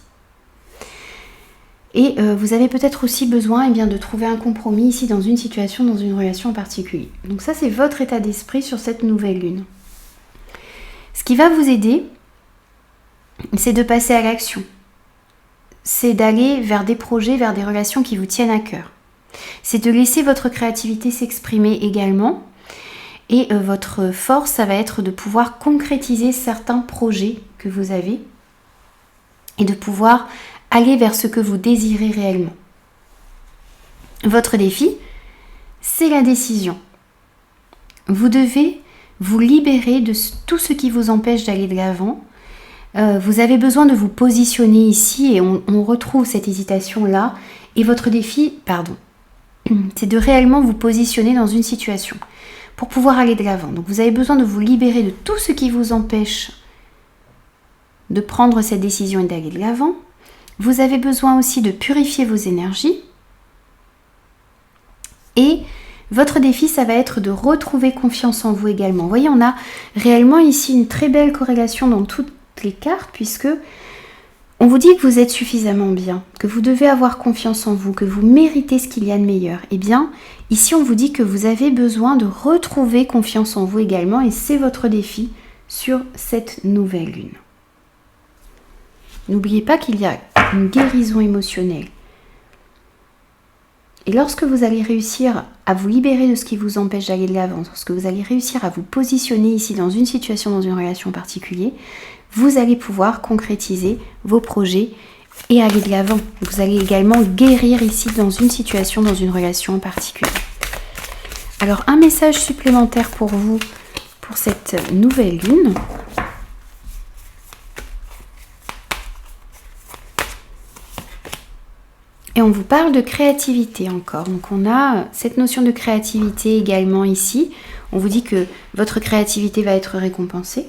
Et vous avez peut-être aussi besoin de trouver un compromis ici dans une situation, dans une relation en particulier. Donc ça, c'est votre état d'esprit sur cette nouvelle lune. Ce qui va vous aider, c'est de passer à l'action. C'est d'aller vers des projets, vers des relations qui vous tiennent à cœur. C'est de laisser votre créativité s'exprimer également. Et votre force, ça va être de pouvoir concrétiser certains projets que vous avez et de pouvoir aller vers ce que vous désirez réellement. Votre défi, c'est la décision. Vous devez vous libérer de tout ce qui vous empêche d'aller de l'avant. Vous avez besoin de vous positionner ici et on retrouve cette hésitation-là. Et votre défi, c'est de réellement vous positionner dans une situation pour pouvoir aller de l'avant. Donc vous avez besoin de vous libérer de tout ce qui vous empêche de prendre cette décision et d'aller de l'avant. Vous avez besoin aussi de purifier vos énergies. Et votre défi, ça va être de retrouver confiance en vous également. Vous voyez, on a réellement ici une très belle corrélation dans toutes les cartes, puisque on vous dit que vous êtes suffisamment bien, que vous devez avoir confiance en vous, que vous méritez ce qu'il y a de meilleur. Eh bien, ici, on vous dit que vous avez besoin de retrouver confiance en vous également, et c'est votre défi sur cette nouvelle lune. N'oubliez pas qu'il y a une guérison émotionnelle. Et lorsque vous allez réussir à vous libérer de ce qui vous empêche d'aller de l'avant, lorsque vous allez réussir à vous positionner ici dans une situation, dans une relation particulière, vous allez pouvoir concrétiser vos projets et aller de l'avant. Vous allez également guérir ici dans une situation, dans une relation en particulier. Alors, un message supplémentaire pour vous, pour cette nouvelle lune. Et on vous parle de créativité encore. Donc on a cette notion de créativité également ici. On vous dit que votre créativité va être récompensée.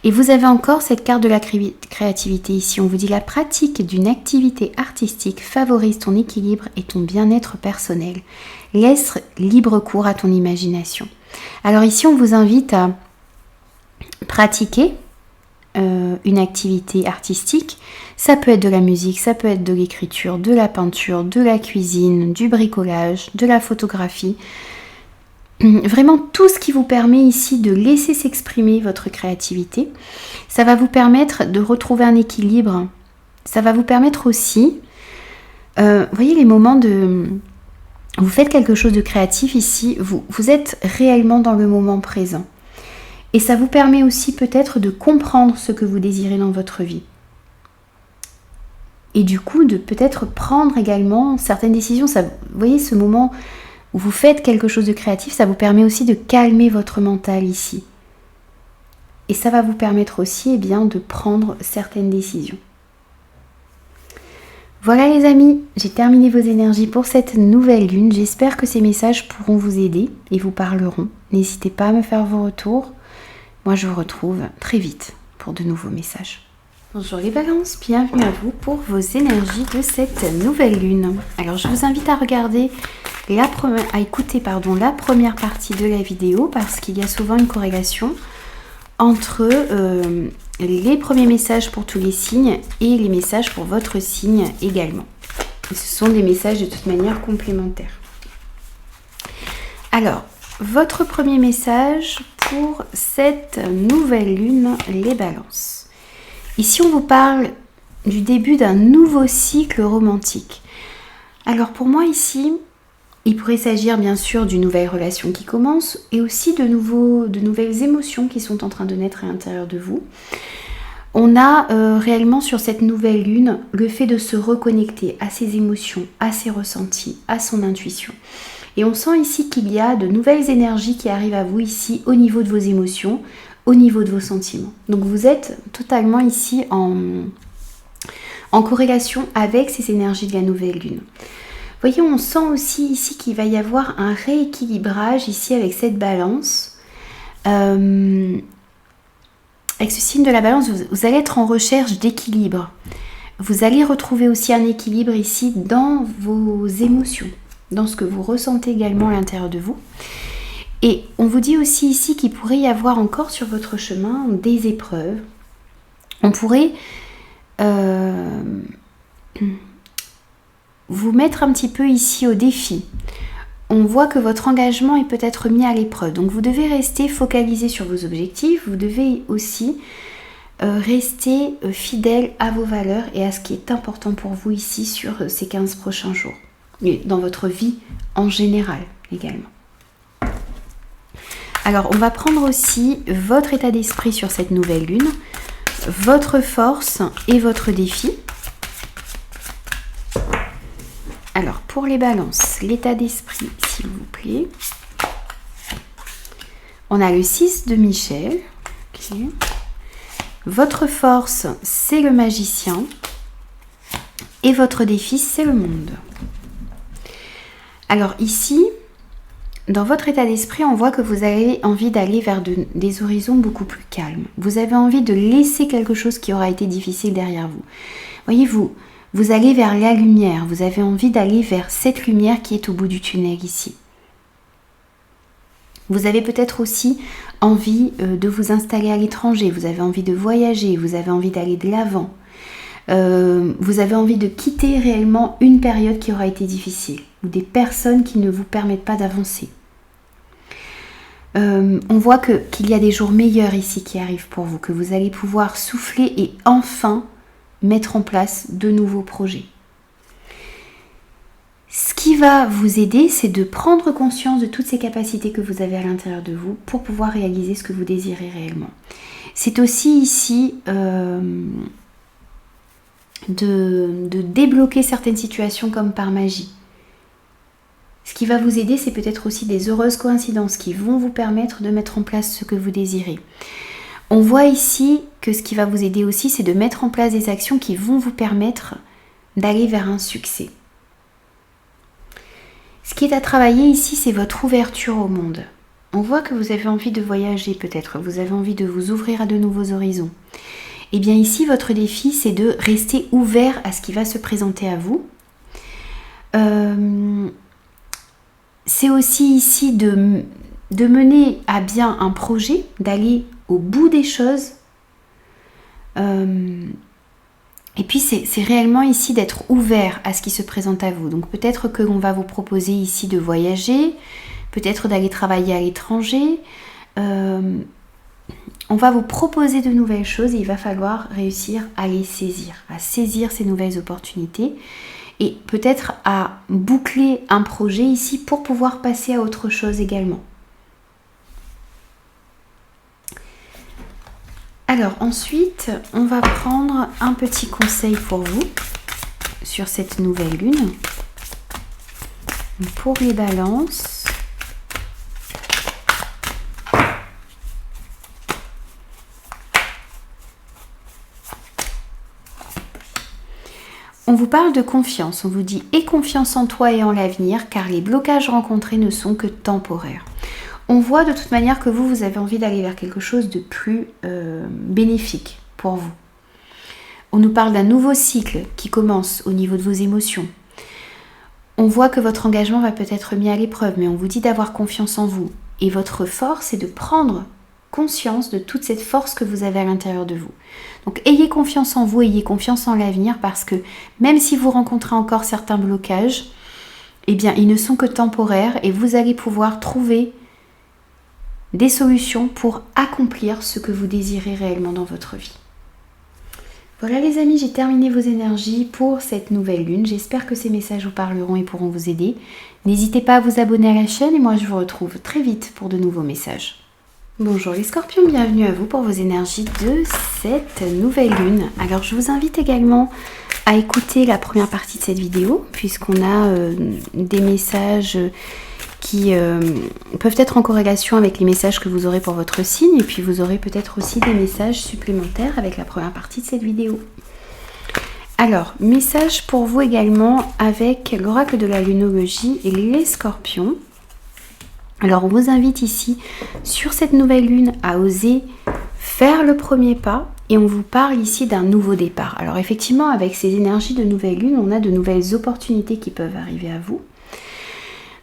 Et vous avez encore cette carte de la créativité ici. On vous dit la pratique d'une activité artistique favorise ton équilibre et ton bien-être personnel. Laisse libre cours à ton imagination. Alors ici, on vous invite à pratiquer une activité artistique. Ça peut être de la musique, ça peut être de l'écriture, de la peinture, de la cuisine, du bricolage, de la photographie. Vraiment tout ce qui vous permet ici de laisser s'exprimer votre créativité. Ça va vous permettre de retrouver un équilibre. Ça va vous permettre aussi, voyez les moments de... Vous faites quelque chose de créatif ici, vous êtes réellement dans le moment présent. Et ça vous permet aussi peut-être de comprendre ce que vous désirez dans votre vie. Et du coup, de peut-être prendre également certaines décisions. Ça, vous voyez, ce moment où vous faites quelque chose de créatif, ça vous permet aussi de calmer votre mental ici. Et ça va vous permettre aussi de prendre certaines décisions. Voilà les amis, j'ai terminé vos énergies pour cette nouvelle lune. J'espère que ces messages pourront vous aider et vous parleront. N'hésitez pas à me faire vos retours. Moi, je vous retrouve très vite pour de nouveaux messages. Bonjour les balances, bienvenue à vous pour vos énergies de cette nouvelle lune. Alors, je vous invite à regarder à écouter la première partie de la vidéo parce qu'il y a souvent une corrélation entre les premiers messages pour tous les signes et les messages pour votre signe également. Et ce sont des messages de toute manière complémentaires. Alors, votre premier message pour cette nouvelle lune, les balances. Ici, on vous parle du début d'un nouveau cycle romantique. Alors pour moi ici, il pourrait s'agir bien sûr d'une nouvelle relation qui commence et aussi de nouvelles émotions qui sont en train de naître à l'intérieur de vous. On a réellement sur cette nouvelle lune le fait de se reconnecter à ses émotions, à ses ressentis, à son intuition. Et on sent ici qu'il y a de nouvelles énergies qui arrivent à vous ici au niveau de vos émotions, au niveau de vos sentiments. Donc vous êtes totalement ici en corrélation avec ces énergies de la nouvelle lune. Vous voyez, on sent aussi ici qu'il va y avoir un rééquilibrage ici avec cette balance. Avec ce signe de la balance, vous allez être en recherche d'équilibre. Vous allez retrouver aussi un équilibre ici dans vos émotions, dans ce que vous ressentez également à l'intérieur de vous. Et on vous dit aussi ici qu'il pourrait y avoir encore sur votre chemin des épreuves. On pourrait vous mettre un petit peu ici au défi. On voit que votre engagement est peut-être mis à l'épreuve. Donc vous devez rester focalisé sur vos objectifs. Vous devez aussi rester fidèle à vos valeurs et à ce qui est important pour vous ici sur ces 15 prochains jours. Et dans votre vie en général également. Alors on va prendre aussi votre état d'esprit sur cette nouvelle lune, votre force et votre défi. Alors pour les balances, l'état d'esprit s'il vous plaît. On a le 6 de Michel. Okay. Votre force c'est le magicien et votre défi c'est le monde. Alors ici, dans votre état d'esprit, on voit que vous avez envie d'aller vers des horizons beaucoup plus calmes. Vous avez envie de laisser quelque chose qui aura été difficile derrière vous. Voyez-vous, vous allez vers la lumière. Vous avez envie d'aller vers cette lumière qui est au bout du tunnel ici. Vous avez peut-être aussi envie de vous installer à l'étranger. Vous avez envie de voyager. Vous avez envie d'aller de l'avant. Vous avez envie de quitter réellement une période qui aura été difficile ou des personnes qui ne vous permettent pas d'avancer. On voit qu'il y a des jours meilleurs ici qui arrivent pour vous, que vous allez pouvoir souffler et enfin mettre en place de nouveaux projets. Ce qui va vous aider, c'est de prendre conscience de toutes ces capacités que vous avez à l'intérieur de vous pour pouvoir réaliser ce que vous désirez réellement. C'est aussi ici de débloquer certaines situations comme par magie. Ce qui va vous aider, c'est peut-être aussi des heureuses coïncidences qui vont vous permettre de mettre en place ce que vous désirez. On voit ici que ce qui va vous aider aussi, c'est de mettre en place des actions qui vont vous permettre d'aller vers un succès. Ce qui est à travailler ici, c'est votre ouverture au monde. On voit que vous avez envie de voyager peut-être, vous avez envie de vous ouvrir à de nouveaux horizons. Et bien ici, votre défi, c'est de rester ouvert à ce qui va se présenter à vous. C'est aussi ici de mener à bien un projet, d'aller au bout des choses. Et puis c'est réellement ici d'être ouvert à ce qui se présente à vous. Donc peut-être que l'on va vous proposer ici de voyager, peut-être d'aller travailler à l'étranger. On va vous proposer de nouvelles choses et il va falloir réussir à les saisir, à saisir ces nouvelles opportunités et peut-être à boucler un projet ici pour pouvoir passer à autre chose également. Alors ensuite, on va prendre un petit conseil pour vous sur cette nouvelle lune. Pour les balances, on vous parle de confiance, on vous dit « Aie confiance en toi et en l'avenir, car les blocages rencontrés ne sont que temporaires. » On voit de toute manière que vous avez envie d'aller vers quelque chose de plus bénéfique pour vous. On nous parle d'un nouveau cycle qui commence au niveau de vos émotions. On voit que votre engagement va peut-être mis à l'épreuve, mais on vous dit d'avoir confiance en vous. Et votre force, c'est de prendre conscience de toute cette force que vous avez à l'intérieur de vous. Donc ayez confiance en vous, ayez confiance en l'avenir, parce que même si vous rencontrez encore certains blocages, eh bien ils ne sont que temporaires et vous allez pouvoir trouver des solutions pour accomplir ce que vous désirez réellement dans votre vie. Voilà les amis, j'ai terminé vos énergies pour cette nouvelle lune. J'espère que ces messages vous parleront et pourront vous aider. N'hésitez pas à vous abonner à la chaîne et moi je vous retrouve très vite pour de nouveaux messages. Bonjour les scorpions, bienvenue à vous pour vos énergies de cette nouvelle lune. Alors je vous invite également à écouter la première partie de cette vidéo puisqu'on a des messages qui peuvent être en corrélation avec les messages que vous aurez pour votre signe et puis vous aurez peut-être aussi des messages supplémentaires avec la première partie de cette vidéo. Alors, message pour vous également avec l'oracle de la lunologie et les scorpions. Alors, on vous invite ici sur cette nouvelle lune à oser faire le premier pas et on vous parle ici d'un nouveau départ. Alors effectivement, avec ces énergies de nouvelle lune, on a de nouvelles opportunités qui peuvent arriver à vous.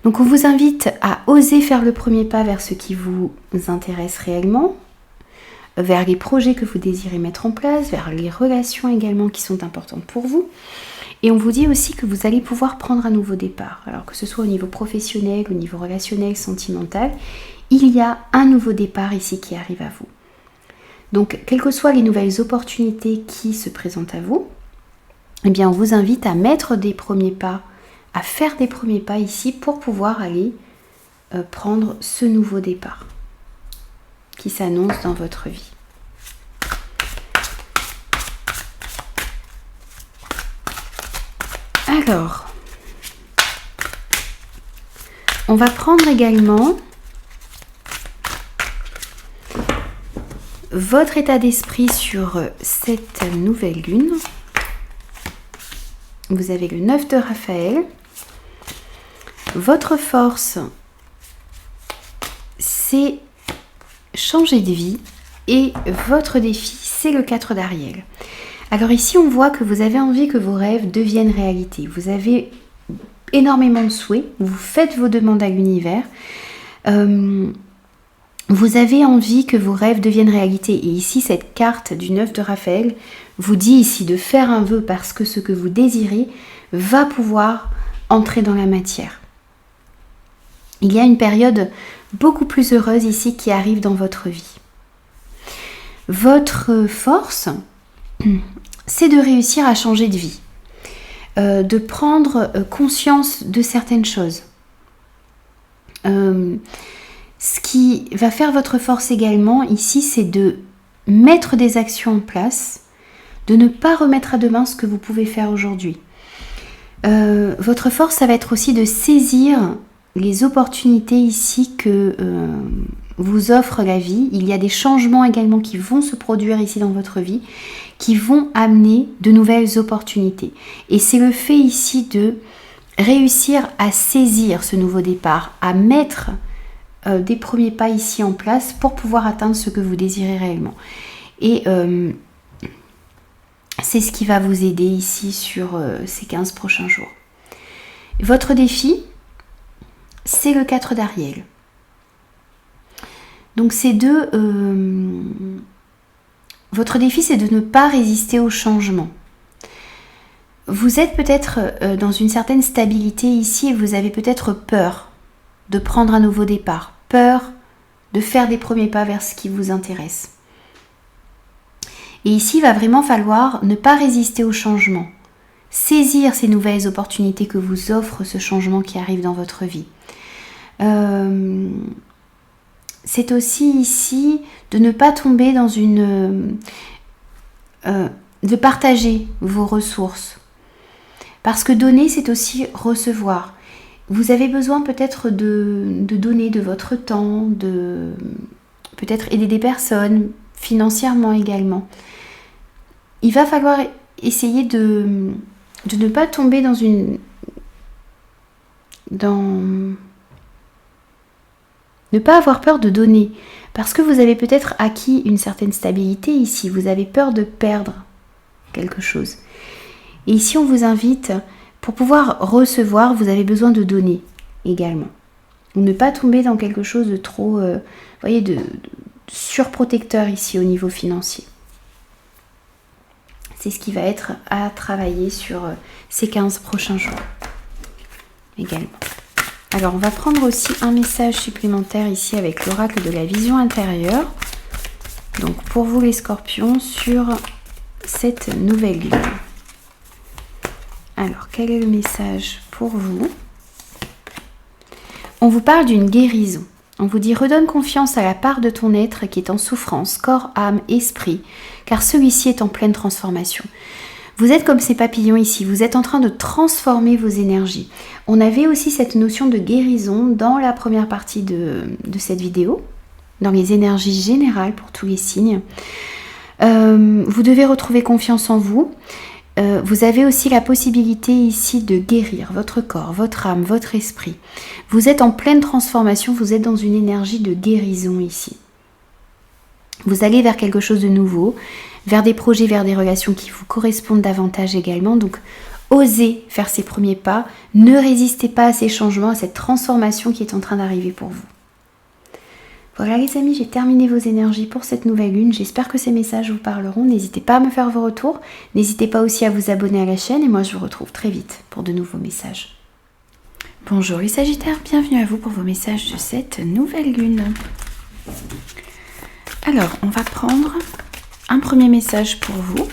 Donc on vous invite à oser faire le premier pas vers ce qui vous intéresse réellement, vers les projets que vous désirez mettre en place, vers les relations également qui sont importantes pour vous. Et on vous dit aussi que vous allez pouvoir prendre un nouveau départ. Alors que ce soit au niveau professionnel, au niveau relationnel, sentimental, il y a un nouveau départ ici qui arrive à vous. Donc quelles que soient les nouvelles opportunités qui se présentent à vous, eh bien on vous invite à mettre des premiers pas, à faire des premiers pas ici pour pouvoir aller prendre ce nouveau départ qui s'annonce dans votre vie. Alors, on va prendre également votre état d'esprit sur cette nouvelle lune. Vous avez le 9 de Raphaël. Votre force, c'est changer de vie et votre défi, c'est le 4 d'Ariel. Alors ici, on voit que vous avez envie que vos rêves deviennent réalité. Vous avez énormément de souhaits, vous faites vos demandes à l'univers. Vous avez envie que vos rêves deviennent réalité. Et ici, cette carte du 9 de Raphaël vous dit ici de faire un vœu parce que ce que vous désirez va pouvoir entrer dans la matière. Il y a une période beaucoup plus heureuse ici qui arrive dans votre vie. Votre force, c'est de réussir à changer de vie, de prendre conscience de certaines choses. Ce qui va faire votre force également ici, c'est de mettre des actions en place, de ne pas remettre à demain ce que vous pouvez faire aujourd'hui. Votre force, ça va être aussi de saisir les opportunités ici que vous offre la vie. Il y a des changements également qui vont se produire ici dans votre vie, qui vont amener de nouvelles opportunités. Et c'est le fait ici de réussir à saisir ce nouveau départ, à mettre des premiers pas ici en place pour pouvoir atteindre ce que vous désirez réellement. Et c'est ce qui va vous aider ici sur ces 15 prochains jours. Votre défi, c'est le 4 d'Ariel. Donc c'est votre défi, c'est de ne pas résister au changement. Vous êtes peut-être dans une certaine stabilité ici et vous avez peut-être peur de prendre un nouveau départ, peur de faire des premiers pas vers ce qui vous intéresse. Et ici, il va vraiment falloir ne pas résister au changement, saisir ces nouvelles opportunités que vous offre ce changement qui arrive dans votre vie. C'est aussi ici de ne pas tomber dans de partager vos ressources. Parce que donner, c'est aussi recevoir. Vous avez besoin peut-être de donner de votre temps, de peut-être aider des personnes, financièrement également. Il va falloir essayer de ne pas tomber ne pas avoir peur de donner. Parce que vous avez peut-être acquis une certaine stabilité ici. Vous avez peur de perdre quelque chose. Et ici, on vous invite, pour pouvoir recevoir, vous avez besoin de donner également. Ou ne pas tomber dans quelque chose de trop, de surprotecteur ici au niveau financier. C'est ce qui va être à travailler sur ces 15 prochains jours également. Alors, on va prendre aussi un message supplémentaire ici avec l'oracle de la vision intérieure. Donc, pour vous les scorpions, sur cette nouvelle lune. Alors, quel est le message pour vous? On vous parle d'une guérison. On vous dit: redonne confiance à la part de ton être qui est en souffrance, corps, âme, esprit, car celui-ci est en pleine transformation. Vous êtes comme ces papillons ici, vous êtes en train de transformer vos énergies. On avait aussi cette notion de guérison dans la première partie de cette vidéo, dans les énergies générales pour tous les signes. Vous devez retrouver confiance en vous. Vous avez aussi la possibilité ici de guérir votre corps, votre âme, votre esprit. Vous êtes en pleine transformation, vous êtes dans une énergie de guérison ici. Vous allez vers quelque chose de nouveau, vers des projets, vers des relations qui vous correspondent davantage également. Donc, osez faire ces premiers pas. Ne résistez pas à ces changements, à cette transformation qui est en train d'arriver pour vous. Voilà les amis, j'ai terminé vos énergies pour cette nouvelle lune. J'espère que ces messages vous parleront. N'hésitez pas à me faire vos retours. N'hésitez pas aussi à vous abonner à la chaîne. Et moi, je vous retrouve très vite pour de nouveaux messages. Bonjour les Sagittaires, bienvenue à vous pour vos messages de cette nouvelle lune. Alors, on va prendre un premier message pour vous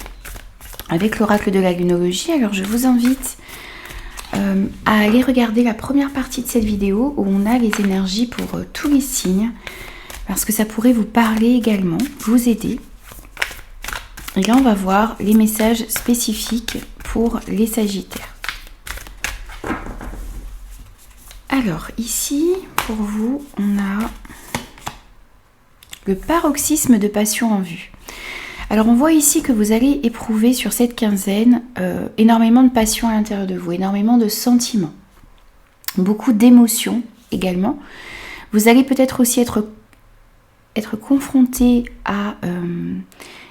avec l'oracle de la lunologie. Alors, je vous invite à aller regarder la première partie de cette vidéo où on a les énergies pour tous les signes, parce que ça pourrait vous parler également, vous aider. Et là, on va voir les messages spécifiques pour les Sagittaires. Alors, ici, pour vous, on a le paroxysme de passion en vue. Alors, on voit ici que vous allez éprouver sur cette quinzaine énormément de passion à l'intérieur de vous, énormément de sentiments, beaucoup d'émotions également. Vous allez peut-être aussi être confronté à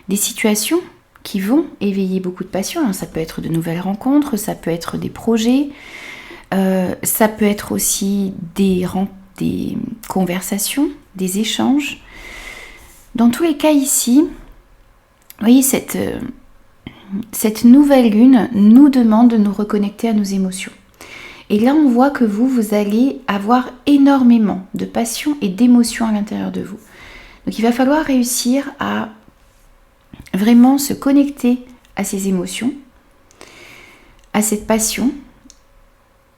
des situations qui vont éveiller beaucoup de passion. Alors, ça peut être de nouvelles rencontres, ça peut être des projets, ça peut être aussi des conversations, des échanges. Dans tous les cas ici, vous voyez, cette nouvelle lune nous demande de nous reconnecter à nos émotions. Et là, on voit que vous allez avoir énormément de passion et d'émotions à l'intérieur de vous. Donc, il va falloir réussir à vraiment se connecter à ces émotions, à cette passion,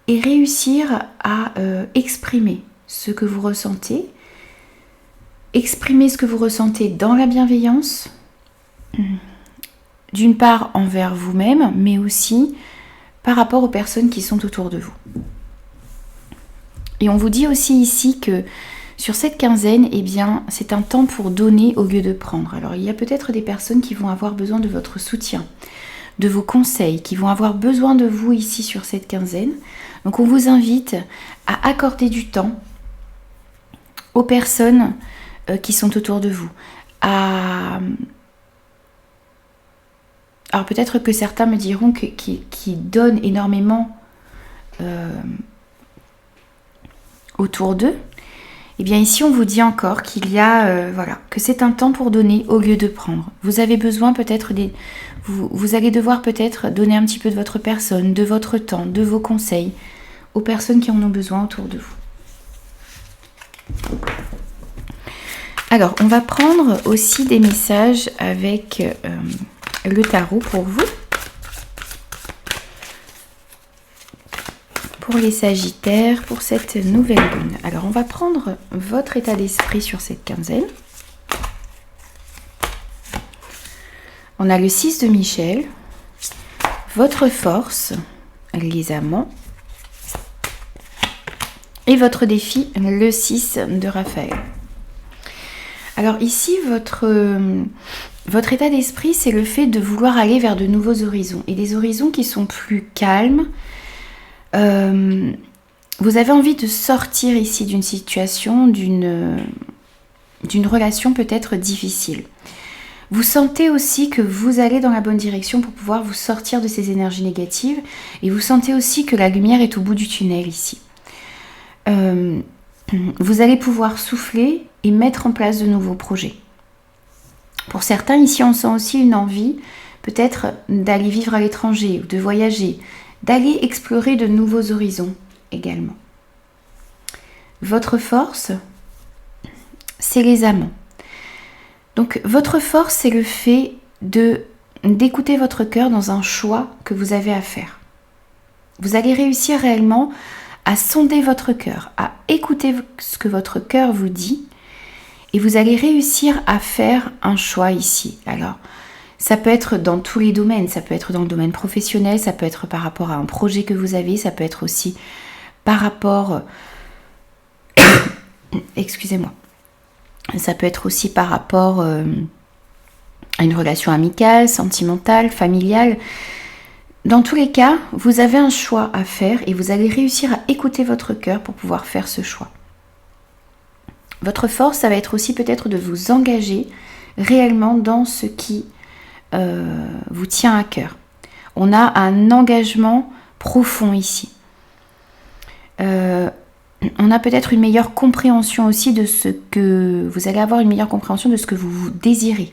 et réussir à exprimer ce que vous ressentez, exprimer ce que vous ressentez dans la bienveillance, d'une part envers vous-même, mais aussi par rapport aux personnes qui sont autour de vous. Et on vous dit aussi ici que sur cette quinzaine, eh bien, c'est un temps pour donner au lieu de prendre. Alors, il y a peut-être des personnes qui vont avoir besoin de votre soutien, de vos conseils, qui vont avoir besoin de vous ici sur cette quinzaine. Donc, on vous invite à accorder du temps aux personnes qui sont autour de vous. Alors peut-être que certains me diront qu'ils donnent énormément autour d'eux. Eh bien ici on vous dit encore qu'il y a, que c'est un temps pour donner au lieu de prendre. Vous avez besoin peut-être vous allez devoir peut-être donner un petit peu de votre personne, de votre temps, de vos conseils aux personnes qui en ont besoin autour de vous. Alors on va prendre aussi des messages avec le tarot pour vous, pour les Sagittaires, pour cette nouvelle lune. Alors on va prendre votre état d'esprit sur cette quinzaine. On a le 6 de Michel, votre force, les amants, et votre défi, le 6 de Raphaël. Alors ici, votre état d'esprit, c'est le fait de vouloir aller vers de nouveaux horizons. Et des horizons qui sont plus calmes. Vous avez envie de sortir ici d'une situation, d'une relation peut-être difficile. Vous sentez aussi que vous allez dans la bonne direction pour pouvoir vous sortir de ces énergies négatives. Et vous sentez aussi que la lumière est au bout du tunnel ici. Vous allez pouvoir souffler et mettre en place de nouveaux projets. Pour certains, ici, on sent aussi une envie peut-être d'aller vivre à l'étranger ou de voyager, d'aller explorer de nouveaux horizons également. votre force, c'est les amants. Donc votre force, c'est le fait d'écouter votre cœur dans un choix que vous avez à faire. Vous allez réussir réellement à sonder votre cœur, à écouter ce que votre cœur vous dit, et vous allez réussir à faire un choix ici. Alors, ça peut être dans tous les domaines, ça peut être dans le domaine professionnel, ça peut être par rapport à un projet que vous avez, ça peut être aussi par rapport... Excusez-moi. Ça peut être aussi par rapport à une relation amicale, sentimentale, familiale. Dans tous les cas, vous avez un choix à faire et vous allez réussir à écouter votre cœur pour pouvoir faire ce choix. Votre force, ça va être aussi peut-être de vous engager réellement dans ce qui vous tient à cœur. On a un engagement profond ici. On a peut-être une meilleure compréhension aussi de ce que... Vous allez avoir une meilleure compréhension de ce que vous désirez.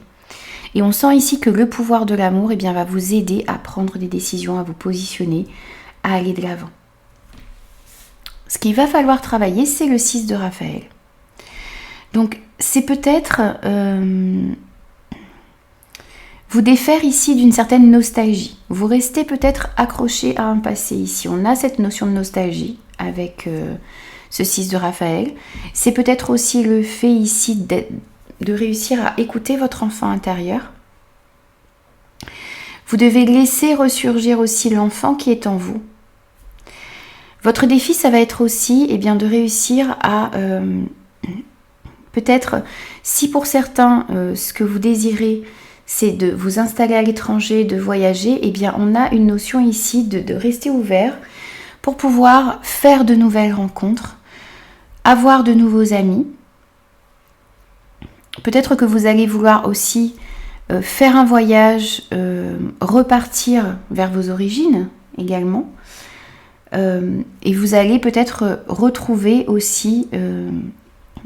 Et on sent ici que le pouvoir de l'amour va vous aider à prendre des décisions, à vous positionner, à aller de l'avant. Ce qu'il va falloir travailler, c'est le 6 de Raphaël. Donc, c'est peut-être vous défaire ici d'une certaine nostalgie. Vous restez peut-être accroché à un passé ici. On a cette notion de nostalgie avec ce 6 de Raphaël. C'est peut-être aussi le fait ici de réussir à écouter votre enfant intérieur. Vous devez laisser ressurgir aussi l'enfant qui est en vous. Votre défi, ça va être aussi de réussir à... peut-être, si pour certains, ce que vous désirez, c'est de vous installer à l'étranger, de voyager, on a une notion ici de rester ouvert pour pouvoir faire de nouvelles rencontres, avoir de nouveaux amis. Peut-être que vous allez vouloir aussi faire un voyage, repartir vers vos origines également. Et vous allez peut-être retrouver aussi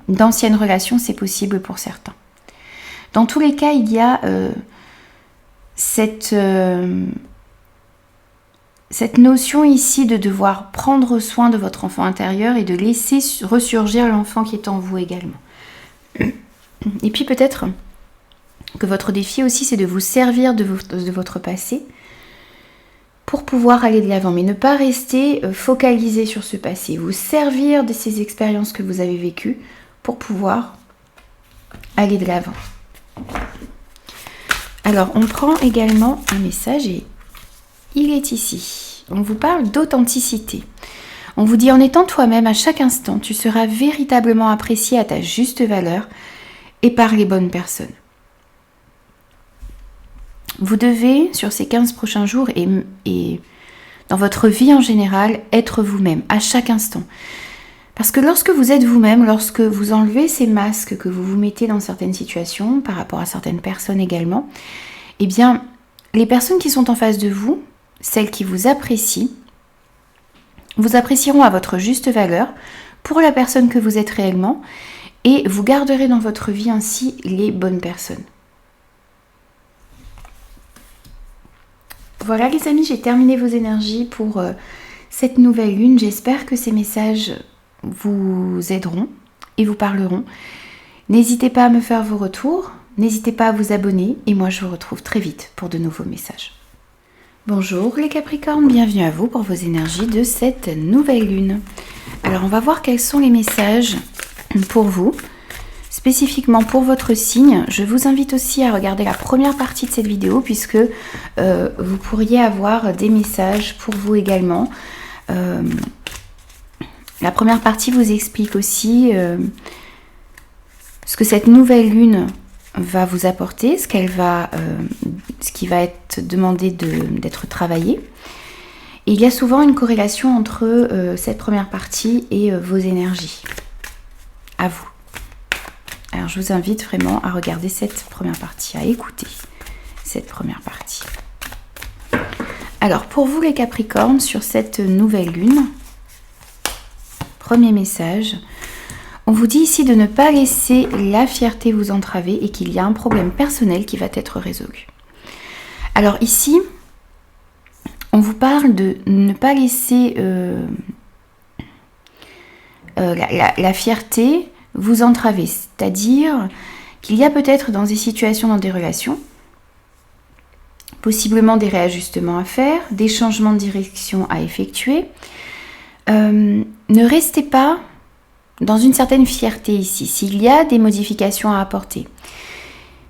d'anciennes relations, c'est possible pour certains. Dans tous les cas, il y a cette notion ici de devoir prendre soin de votre enfant intérieur et de laisser ressurgir l'enfant qui est en vous également. Et puis peut-être que votre défi aussi, c'est de vous servir de votre passé pour pouvoir aller de l'avant, mais ne pas rester focalisé sur ce passé. Vous servir de ces expériences que vous avez vécues pour pouvoir aller de l'avant. Alors, on prend également un message et il est ici. On vous parle d'authenticité. On vous dit, en étant toi-même à chaque instant, tu seras véritablement apprécié à ta juste valeur et par les bonnes personnes. Vous devez, sur ces 15 prochains jours et dans votre vie en général, être vous-même à chaque instant. Parce que lorsque vous êtes vous-même, lorsque vous enlevez ces masques que vous vous mettez dans certaines situations, par rapport à certaines personnes également, les personnes qui sont en face de vous, celles qui vous apprécieront à votre juste valeur pour la personne que vous êtes réellement et vous garderez dans votre vie ainsi les bonnes personnes. Voilà les amis, j'ai terminé vos énergies pour cette nouvelle lune. J'espère que ces messages vous aideront et vous parleront. N'hésitez pas à me faire vos retours, n'hésitez pas à vous abonner et moi je vous retrouve très vite pour de nouveaux messages. Bonjour les Capricornes, bienvenue à vous pour vos énergies de cette nouvelle lune. Alors on va voir quels sont les messages pour vous, spécifiquement pour votre signe. Je vous invite aussi à regarder la première partie de cette vidéo puisque vous pourriez avoir des messages pour vous également. La première partie vous explique aussi ce que cette nouvelle lune va vous apporter, ce qui va être demandé d'être travaillé. Et il y a souvent une corrélation entre cette première partie et vos énergies. À vous. Alors je vous invite vraiment à regarder cette première partie, à écouter cette première partie. Alors pour vous les Capricornes, sur cette nouvelle lune, premier message, on vous dit ici de ne pas laisser la fierté vous entraver et qu'il y a un problème personnel qui va être résolu. Alors ici, on vous parle de ne pas laisser la fierté vous entravez. C'est-à-dire qu'il y a peut-être dans des situations, dans des relations, possiblement des réajustements à faire, des changements de direction à effectuer. Ne restez pas dans une certaine fierté ici. S'il y a des modifications à apporter,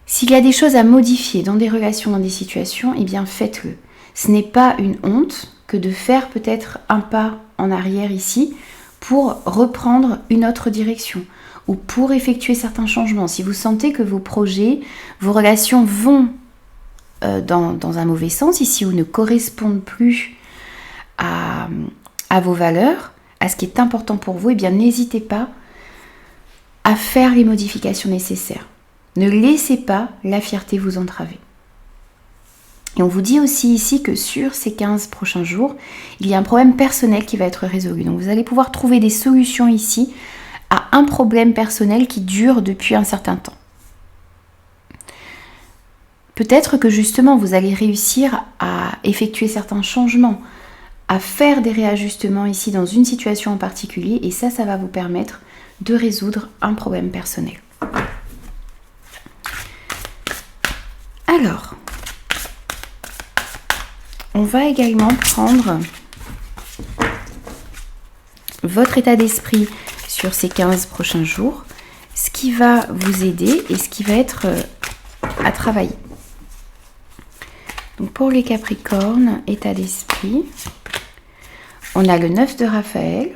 s'il y a des choses à modifier dans des relations, dans des situations, eh bien faites-le. Ce n'est pas une honte que de faire peut-être un pas en arrière ici pour reprendre une autre direction ou pour effectuer certains changements. Si vous sentez que vos projets, vos relations vont dans un mauvais sens ici ou ne correspondent plus à vos valeurs, à ce qui est important pour vous, eh bien n'hésitez pas à faire les modifications nécessaires. Ne laissez pas la fierté vous entraver. Et on vous dit aussi ici que sur ces 15 prochains jours, il y a un problème personnel qui va être résolu. Donc vous allez pouvoir trouver des solutions ici à un problème personnel qui dure depuis un certain temps. Peut-être que justement vous allez réussir à effectuer certains changements, à faire des réajustements ici dans une situation en particulier, et ça va vous permettre de résoudre un problème personnel. Alors, on va également prendre votre état d'esprit sur ces 15 prochains jours, ce qui va vous aider et ce qui va être à travailler. Donc pour les Capricornes, état d'esprit, on a le 9 de Raphaël.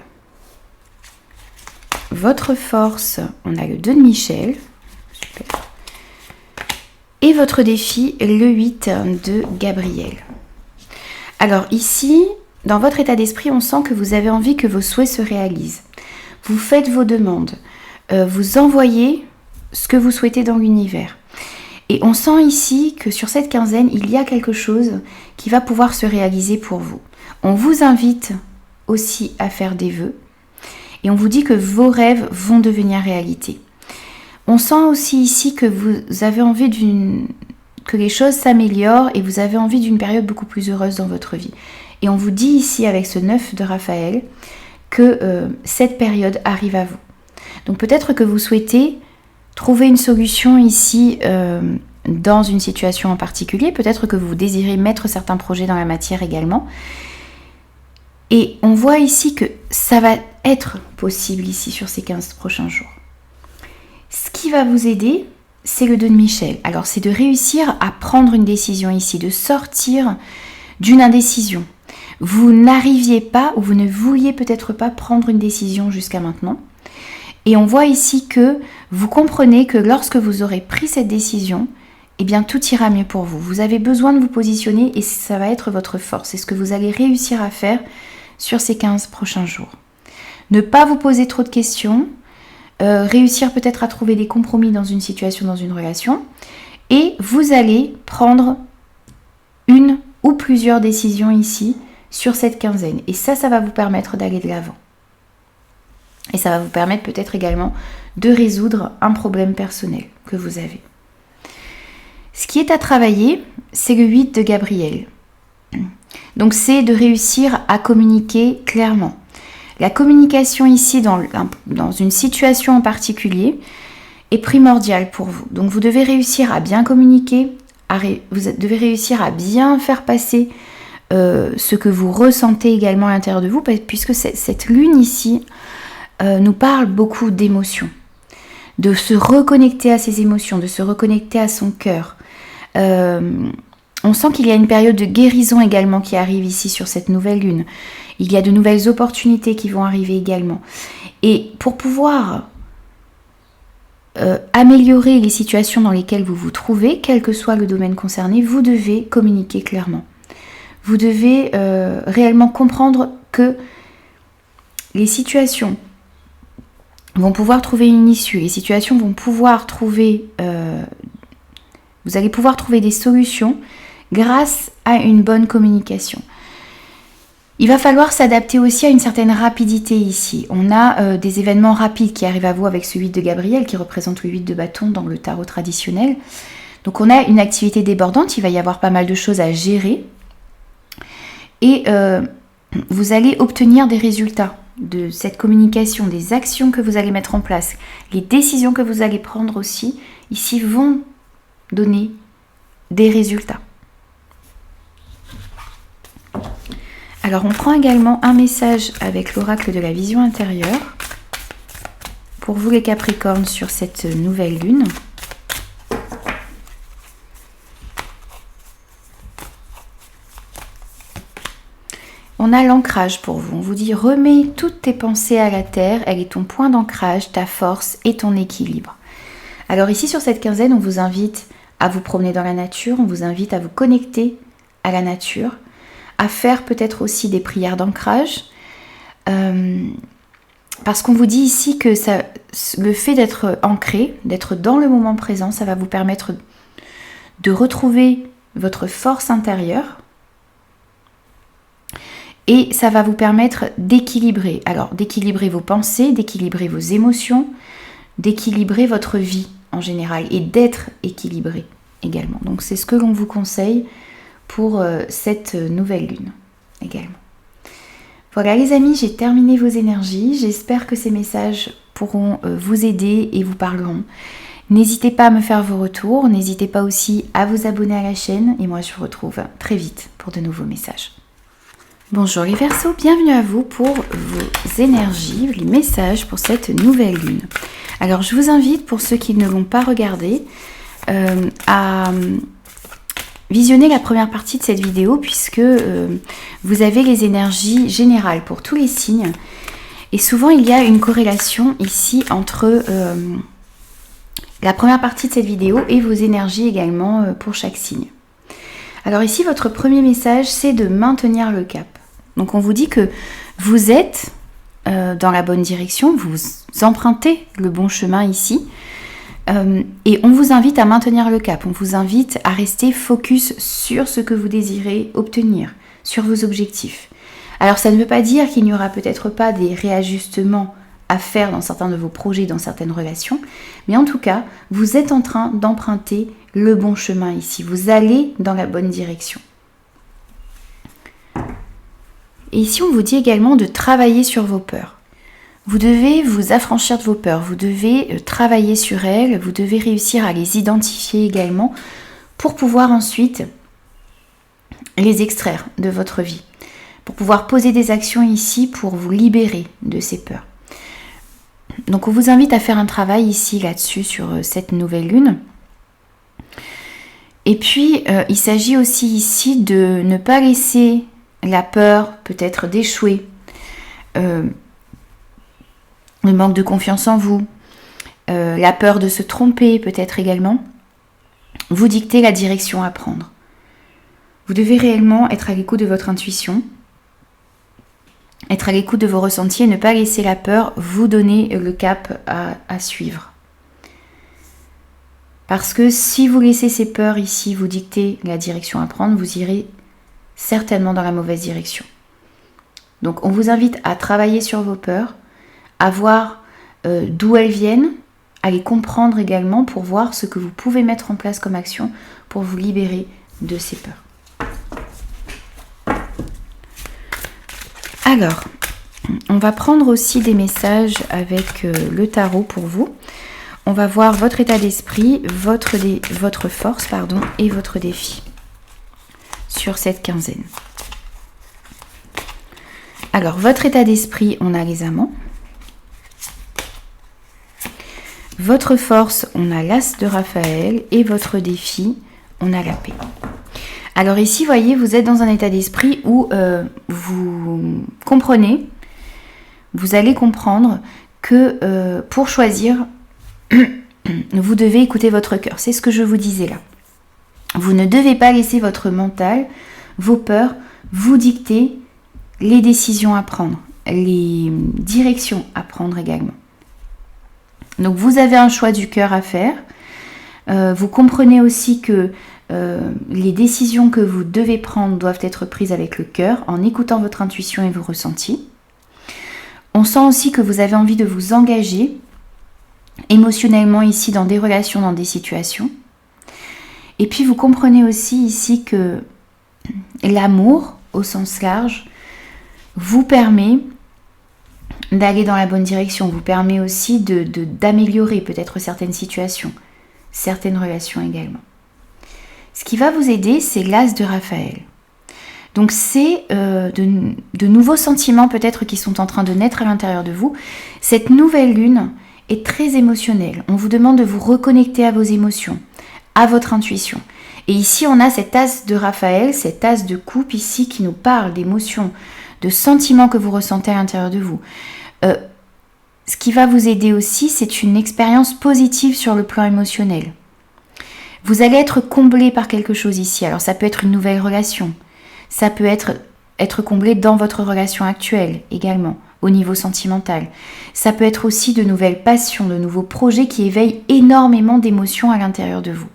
Votre force, on a le 2 de Michel. Super. Et votre défi, le 8 de Gabriel. Alors ici, dans votre état d'esprit, on sent que vous avez envie que vos souhaits se réalisent. Vous faites vos demandes. Vous envoyez ce que vous souhaitez dans l'univers. Et on sent ici que sur cette quinzaine, il y a quelque chose qui va pouvoir se réaliser pour vous. On vous invite aussi à faire des vœux. Et on vous dit que vos rêves vont devenir réalité. On sent aussi ici que vous avez envie que les choses s'améliorent et vous avez envie d'une période beaucoup plus heureuse dans votre vie. Et on vous dit ici avec ce 9 de Raphaël que cette période arrive à vous. Donc peut-être que vous souhaitez trouver une solution ici dans une situation en particulier. Peut-être que vous désirez mettre certains projets dans la matière également. Et on voit ici que ça va être possible ici sur ces 15 prochains jours. Ce qui va vous aider, c'est le 2 de Michel. Alors c'est de réussir à prendre une décision ici, de sortir d'une indécision. Vous n'arriviez pas ou vous ne vouliez peut-être pas prendre une décision jusqu'à maintenant. Et on voit ici que vous comprenez que lorsque vous aurez pris cette décision, eh bien tout ira mieux pour vous. Vous avez besoin de vous positionner et ça va être votre force. C'est ce que vous allez réussir à faire sur ces 15 prochains jours. Ne pas vous poser trop de questions, réussir peut-être à trouver des compromis dans une situation, dans une relation, et vous allez prendre une ou plusieurs décisions ici sur cette quinzaine. Et ça va vous permettre d'aller de l'avant. Et ça va vous permettre peut-être également de résoudre un problème personnel que vous avez. Ce qui est à travailler, c'est le 8 de Gabriel. Donc c'est de réussir à communiquer clairement. La communication ici dans une situation en particulier est primordiale pour vous. Donc vous devez réussir à bien communiquer, vous devez réussir à bien faire passer ce que vous ressentez également à l'intérieur de vous, puisque cette lune ici nous parle beaucoup d'émotions, de se reconnecter à ses émotions, de se reconnecter à son cœur. On sent qu'il y a une période de guérison également qui arrive ici sur cette nouvelle lune. Il y a de nouvelles opportunités qui vont arriver également. Et pour pouvoir améliorer les situations dans lesquelles vous vous trouvez, quel que soit le domaine concerné, vous devez communiquer clairement. Vous devez réellement comprendre que les situations vont pouvoir trouver une issue, les situations vont pouvoir trouver... vous allez pouvoir trouver des solutions grâce à une bonne communication. Il va falloir s'adapter aussi à une certaine rapidité ici. On a des événements rapides qui arrivent à vous avec ce 8 de Gabriel qui représente le 8 de bâton dans le tarot traditionnel. Donc on a une activité débordante, il va y avoir pas mal de choses à gérer. Et vous allez obtenir des résultats de cette communication, des actions que vous allez mettre en place, les décisions que vous allez prendre aussi, ici vont donner des résultats. Alors on prend également un message avec l'oracle de la vision intérieure pour vous les Capricornes sur cette nouvelle lune. On a l'ancrage pour vous. On vous dit remets toutes tes pensées à la terre, elle est ton point d'ancrage, ta force et ton équilibre. Alors ici sur cette quinzaine, on vous invite à vous promener dans la nature, on vous invite à vous connecter à la nature, à faire peut-être aussi des prières d'ancrage. Parce qu'on vous dit ici que le fait d'être ancré, d'être dans le moment présent, ça va vous permettre de retrouver votre force intérieure. Et ça va vous permettre d'équilibrer. Alors, d'équilibrer vos pensées, d'équilibrer vos émotions, d'équilibrer votre vie en général et d'être équilibré également. Donc, c'est ce que l'on vous conseille pour cette nouvelle lune également. Voilà les amis, j'ai terminé vos énergies. J'espère que ces messages pourront vous aider et vous parleront. N'hésitez pas à me faire vos retours. N'hésitez pas aussi à vous abonner à la chaîne. Et moi, je vous retrouve très vite pour de nouveaux messages. Bonjour les Verseaux, bienvenue à vous pour vos énergies, les messages pour cette nouvelle lune. Alors je vous invite, pour ceux qui ne l'ont pas regardé, à visionner la première partie de cette vidéo puisque vous avez les énergies générales pour tous les signes. Et souvent il y a une corrélation ici entre la première partie de cette vidéo et vos énergies également pour chaque signe. Alors ici votre premier message c'est de maintenir le cap. Donc on vous dit que vous êtes dans la bonne direction, vous empruntez le bon chemin ici et on vous invite à maintenir le cap, on vous invite à rester focus sur ce que vous désirez obtenir, sur vos objectifs. Alors ça ne veut pas dire qu'il n'y aura peut-être pas des réajustements à faire dans certains de vos projets, dans certaines relations, mais en tout cas vous êtes en train d'emprunter le bon chemin ici, vous allez dans la bonne direction. Et ici, on vous dit également de travailler sur vos peurs. Vous devez vous affranchir de vos peurs, vous devez travailler sur elles, vous devez réussir à les identifier également pour pouvoir ensuite les extraire de votre vie, pour pouvoir poser des actions ici pour vous libérer de ces peurs. Donc on vous invite à faire un travail ici là-dessus sur cette nouvelle lune. Et puis, il s'agit aussi ici de ne pas laisser la peur peut-être d'échouer, le manque de confiance en vous, la peur de se tromper peut-être également, vous dicter la direction à prendre. Vous devez réellement être à l'écoute de votre intuition, être à l'écoute de vos ressentis et ne pas laisser la peur vous donner le cap à suivre. Parce que si vous laissez ces peurs ici vous dicter la direction à prendre, vous irez certainement dans la mauvaise direction. Donc on vous invite à travailler sur vos peurs, à voir d'où elles viennent, à les comprendre également pour voir ce que vous pouvez mettre en place comme action pour vous libérer de ces peurs. Alors, on va prendre aussi des messages avec le tarot pour vous. On va voir votre état d'esprit, votre force et votre défi sur cette quinzaine. Alors, votre état d'esprit, on a les amants. Votre force, on a l'as de Raphaël. Et votre défi, on a la paix. Alors ici, vous voyez, vous êtes dans un état d'esprit où vous comprenez, vous allez comprendre que pour choisir, vous devez écouter votre cœur. C'est ce que je vous disais là. Vous ne devez pas laisser votre mental, vos peurs, vous dicter les décisions à prendre, les directions à prendre également. Donc vous avez un choix du cœur à faire. Vous comprenez aussi que les décisions que vous devez prendre doivent être prises avec le cœur, en écoutant votre intuition et vos ressentis. On sent aussi que vous avez envie de vous engager émotionnellement ici dans des relations, dans des situations. Et puis vous comprenez aussi ici que l'amour, au sens large, vous permet d'aller dans la bonne direction, vous permet aussi d'améliorer peut-être certaines situations, certaines relations également. Ce qui va vous aider, c'est l'As de Raphaël. Donc c'est de nouveaux sentiments peut-être qui sont en train de naître à l'intérieur de vous. Cette nouvelle lune est très émotionnelle. On vous demande de vous reconnecter à vos émotions, à votre intuition. Et ici, on a cet As de Raphaël, cet As de coupe ici qui nous parle d'émotions, de sentiments que vous ressentez à l'intérieur de vous. Ce qui va vous aider aussi, c'est une expérience positive sur le plan émotionnel. Vous allez être comblé par quelque chose ici. Alors ça peut être une nouvelle relation. Ça peut être comblé dans votre relation actuelle également, au niveau sentimental. Ça peut être aussi de nouvelles passions, de nouveaux projets qui éveillent énormément d'émotions à l'intérieur de vous.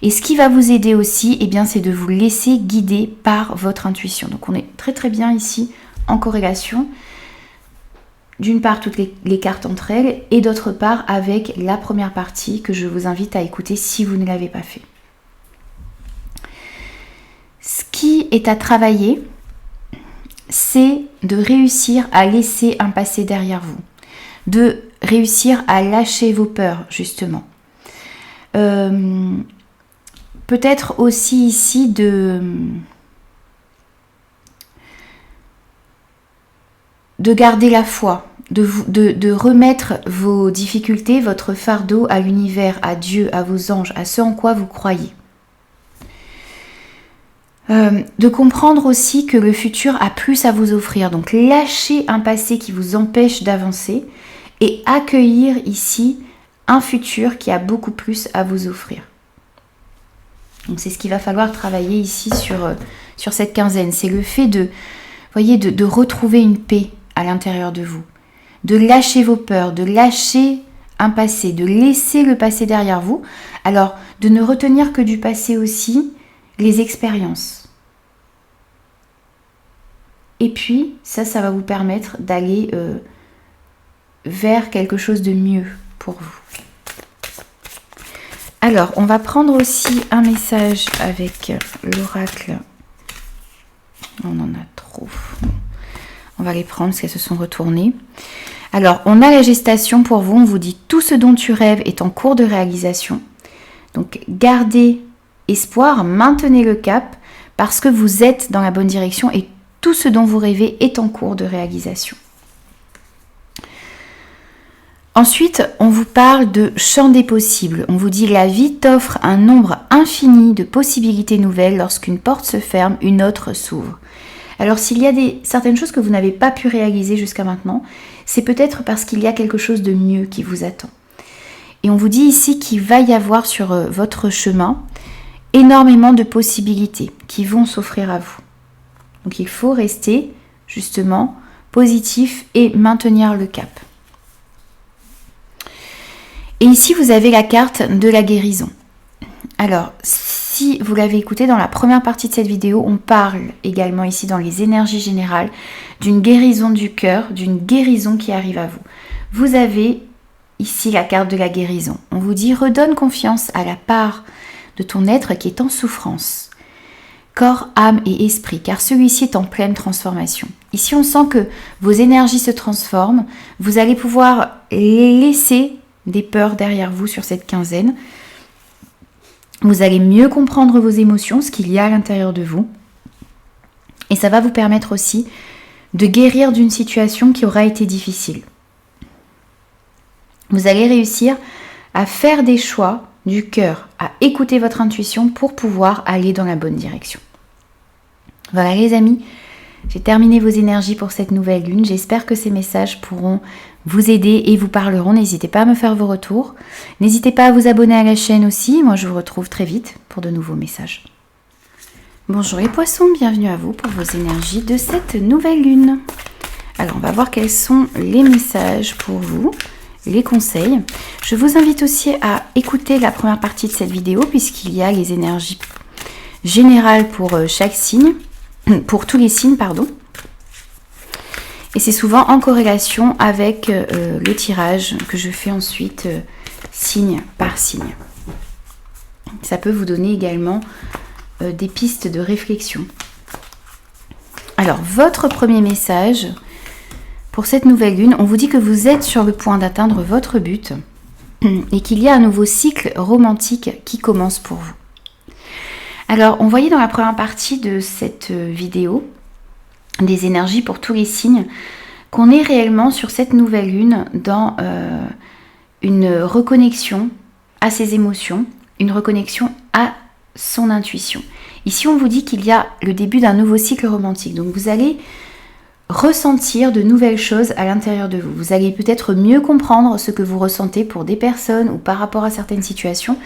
Et ce qui va vous aider aussi, eh bien, c'est de vous laisser guider par votre intuition. Donc on est très très bien ici en corrélation. D'une part, toutes les cartes entre elles, et d'autre part, avec la première partie que je vous invite à écouter si vous ne l'avez pas fait. Ce qui est à travailler, c'est de réussir à laisser un passé derrière vous, de réussir à lâcher vos peurs, justement. Peut-être aussi ici de garder la foi, de remettre vos difficultés, votre fardeau à l'univers, à Dieu, à vos anges, à ce en quoi vous croyez. De comprendre aussi que le futur a plus à vous offrir. Donc lâchez un passé qui vous empêche d'avancer et accueillir ici un futur qui a beaucoup plus à vous offrir. Donc c'est ce qu'il va falloir travailler ici sur cette quinzaine. C'est le fait de retrouver une paix à l'intérieur de vous. De lâcher vos peurs, de lâcher un passé, de laisser le passé derrière vous. Alors, de ne retenir que du passé aussi les expériences. Et puis, ça va vous permettre d'aller vers quelque chose de mieux pour vous. Alors, on va prendre aussi un message avec l'oracle. On en a trop. On va les prendre parce qu'elles se sont retournées. Alors, on a la gestation pour vous. On vous dit tout ce dont tu rêves est en cours de réalisation. Donc, gardez espoir, maintenez le cap parce que vous êtes dans la bonne direction et tout ce dont vous rêvez est en cours de réalisation. Ensuite, on vous parle de champ des possibles. On vous dit la vie t'offre un nombre infini de possibilités nouvelles. Lorsqu'une porte se ferme, une autre s'ouvre. Alors s'il y a certaines choses que vous n'avez pas pu réaliser jusqu'à maintenant, c'est peut-être parce qu'il y a quelque chose de mieux qui vous attend. Et on vous dit ici qu'il va y avoir sur votre chemin énormément de possibilités qui vont s'offrir à vous. Donc il faut rester justement positif et maintenir le cap. Et ici, vous avez la carte de la guérison. Alors, si vous l'avez écouté dans la première partie de cette vidéo, on parle également ici dans les énergies générales d'une guérison du cœur, d'une guérison qui arrive à vous. Vous avez ici la carte de la guérison. On vous dit « Redonne confiance à la part de ton être qui est en souffrance, corps, âme et esprit, car celui-ci est en pleine transformation. » Ici, on sent que vos énergies se transforment. Vous allez pouvoir les laisser des peurs derrière vous sur cette quinzaine. Vous allez mieux comprendre vos émotions, ce qu'il y a à l'intérieur de vous. Et ça va vous permettre aussi de guérir d'une situation qui aura été difficile. Vous allez réussir à faire des choix du cœur, à écouter votre intuition pour pouvoir aller dans la bonne direction. Voilà les amis, j'ai terminé vos énergies pour cette nouvelle lune. J'espère que ces messages pourront vous aider et vous parleront. N'hésitez pas à me faire vos retours. N'hésitez pas à vous abonner à la chaîne aussi. Moi, je vous retrouve très vite pour de nouveaux messages. Bonjour les poissons, bienvenue à vous pour vos énergies de cette nouvelle lune. Alors, on va voir quels sont les messages pour vous, les conseils. Je vous invite aussi à écouter la première partie de cette vidéo puisqu'il y a les énergies générales pour chaque signe, pour tous les signes, pardon. Et c'est souvent en corrélation avec le tirage que je fais ensuite signe par signe. Ça peut vous donner également des pistes de réflexion. Alors, votre premier message Pour cette nouvelle lune, on vous dit que vous êtes sur le point d'atteindre votre but et qu'il y a un nouveau cycle romantique qui commence pour vous. Alors, on voyait dans la première partie de cette vidéo des énergies pour tous les signes qu'on est réellement sur cette nouvelle lune dans une reconnexion à ses émotions, une reconnexion à son intuition. Ici, on vous dit qu'il y a le début d'un nouveau cycle romantique. Donc, vous allez ressentir de nouvelles choses à l'intérieur de vous. Vous allez peut-être mieux comprendre ce que vous ressentez pour des personnes ou par rapport à certaines situations.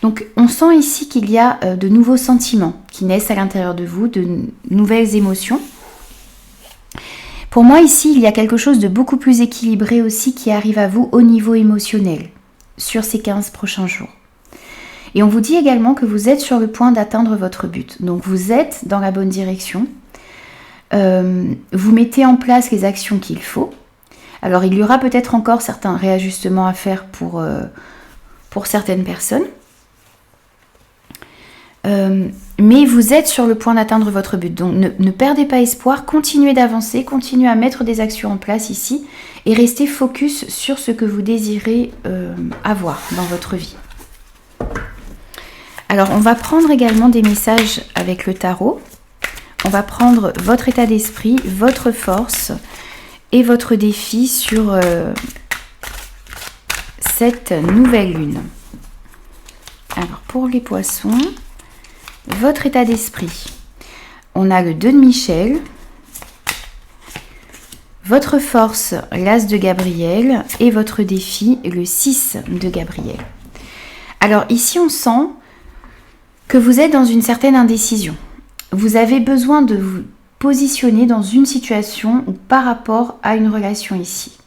Donc, on sent ici qu'il y a de nouveaux sentiments qui naissent à l'intérieur de vous, de nouvelles émotions. Pour moi, ici, il y a quelque chose de beaucoup plus équilibré aussi qui arrive à vous au niveau émotionnel sur ces 15 prochains jours. Et on vous dit également que vous êtes sur le point d'atteindre votre but. Donc vous êtes dans la bonne direction. Vous mettez en place les actions qu'il faut. Alors il y aura peut-être encore certains réajustements à faire pour certaines personnes. Mais vous êtes sur le point d'atteindre votre but. Donc ne perdez pas espoir, continuez d'avancer, continuez à mettre des actions en place ici et restez focus sur ce que vous désirez avoir dans votre vie. Alors, on va prendre également des messages avec le tarot. On va prendre votre état d'esprit, votre force et votre défi sur cette nouvelle lune. Alors, pour les poissons, votre état d'esprit. On a le 2 de Michel. Votre force, l'As de Gabriel. Et votre défi, le 6 de Gabriel. Alors, ici, on sent que vous êtes dans une certaine indécision. Vous avez besoin de vous positionner dans une situation ou par rapport à une relation ici.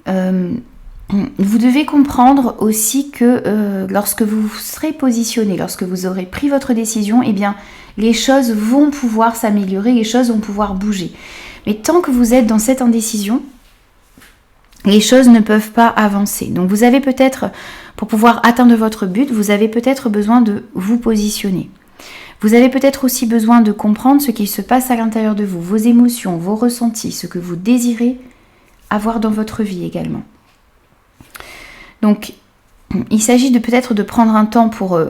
Vous devez comprendre aussi que lorsque vous serez positionné, lorsque vous aurez pris votre décision, eh bien, les choses vont pouvoir s'améliorer, les choses vont pouvoir bouger. Mais tant que vous êtes dans cette indécision, les choses ne peuvent pas avancer. Donc vous avez peut-être, pour pouvoir atteindre votre but, vous avez peut-être besoin de vous positionner. Vous avez peut-être aussi besoin de comprendre ce qui se passe à l'intérieur de vous, vos émotions, vos ressentis, ce que vous désirez avoir dans votre vie également. Donc, il s'agit de peut-être de prendre un temps pour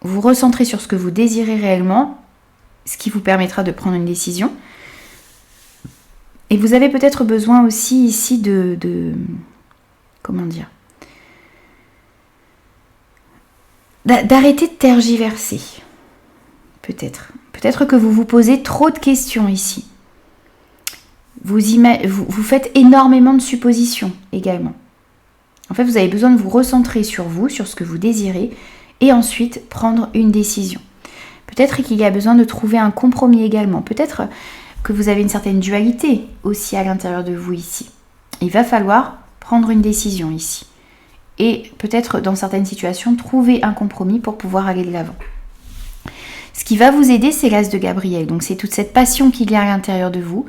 vous recentrer sur ce que vous désirez réellement, ce qui vous permettra de prendre une décision. Et vous avez peut-être besoin aussi ici comment dire, d'arrêter de tergiverser. Peut-être que vous vous posez trop de questions ici. Vous faites énormément de suppositions également. En fait, vous avez besoin de vous recentrer sur vous, sur ce que vous désirez, et ensuite prendre une décision. Peut-être qu'il y a besoin de trouver un compromis également. Peut-être que vous avez une certaine dualité aussi à l'intérieur de vous ici. Il va falloir prendre une décision ici. Et peut-être dans certaines situations, trouver un compromis pour pouvoir aller de l'avant. Ce qui va vous aider, c'est l'As de Gabriel. Donc c'est toute cette passion qu'il y a à l'intérieur de vous.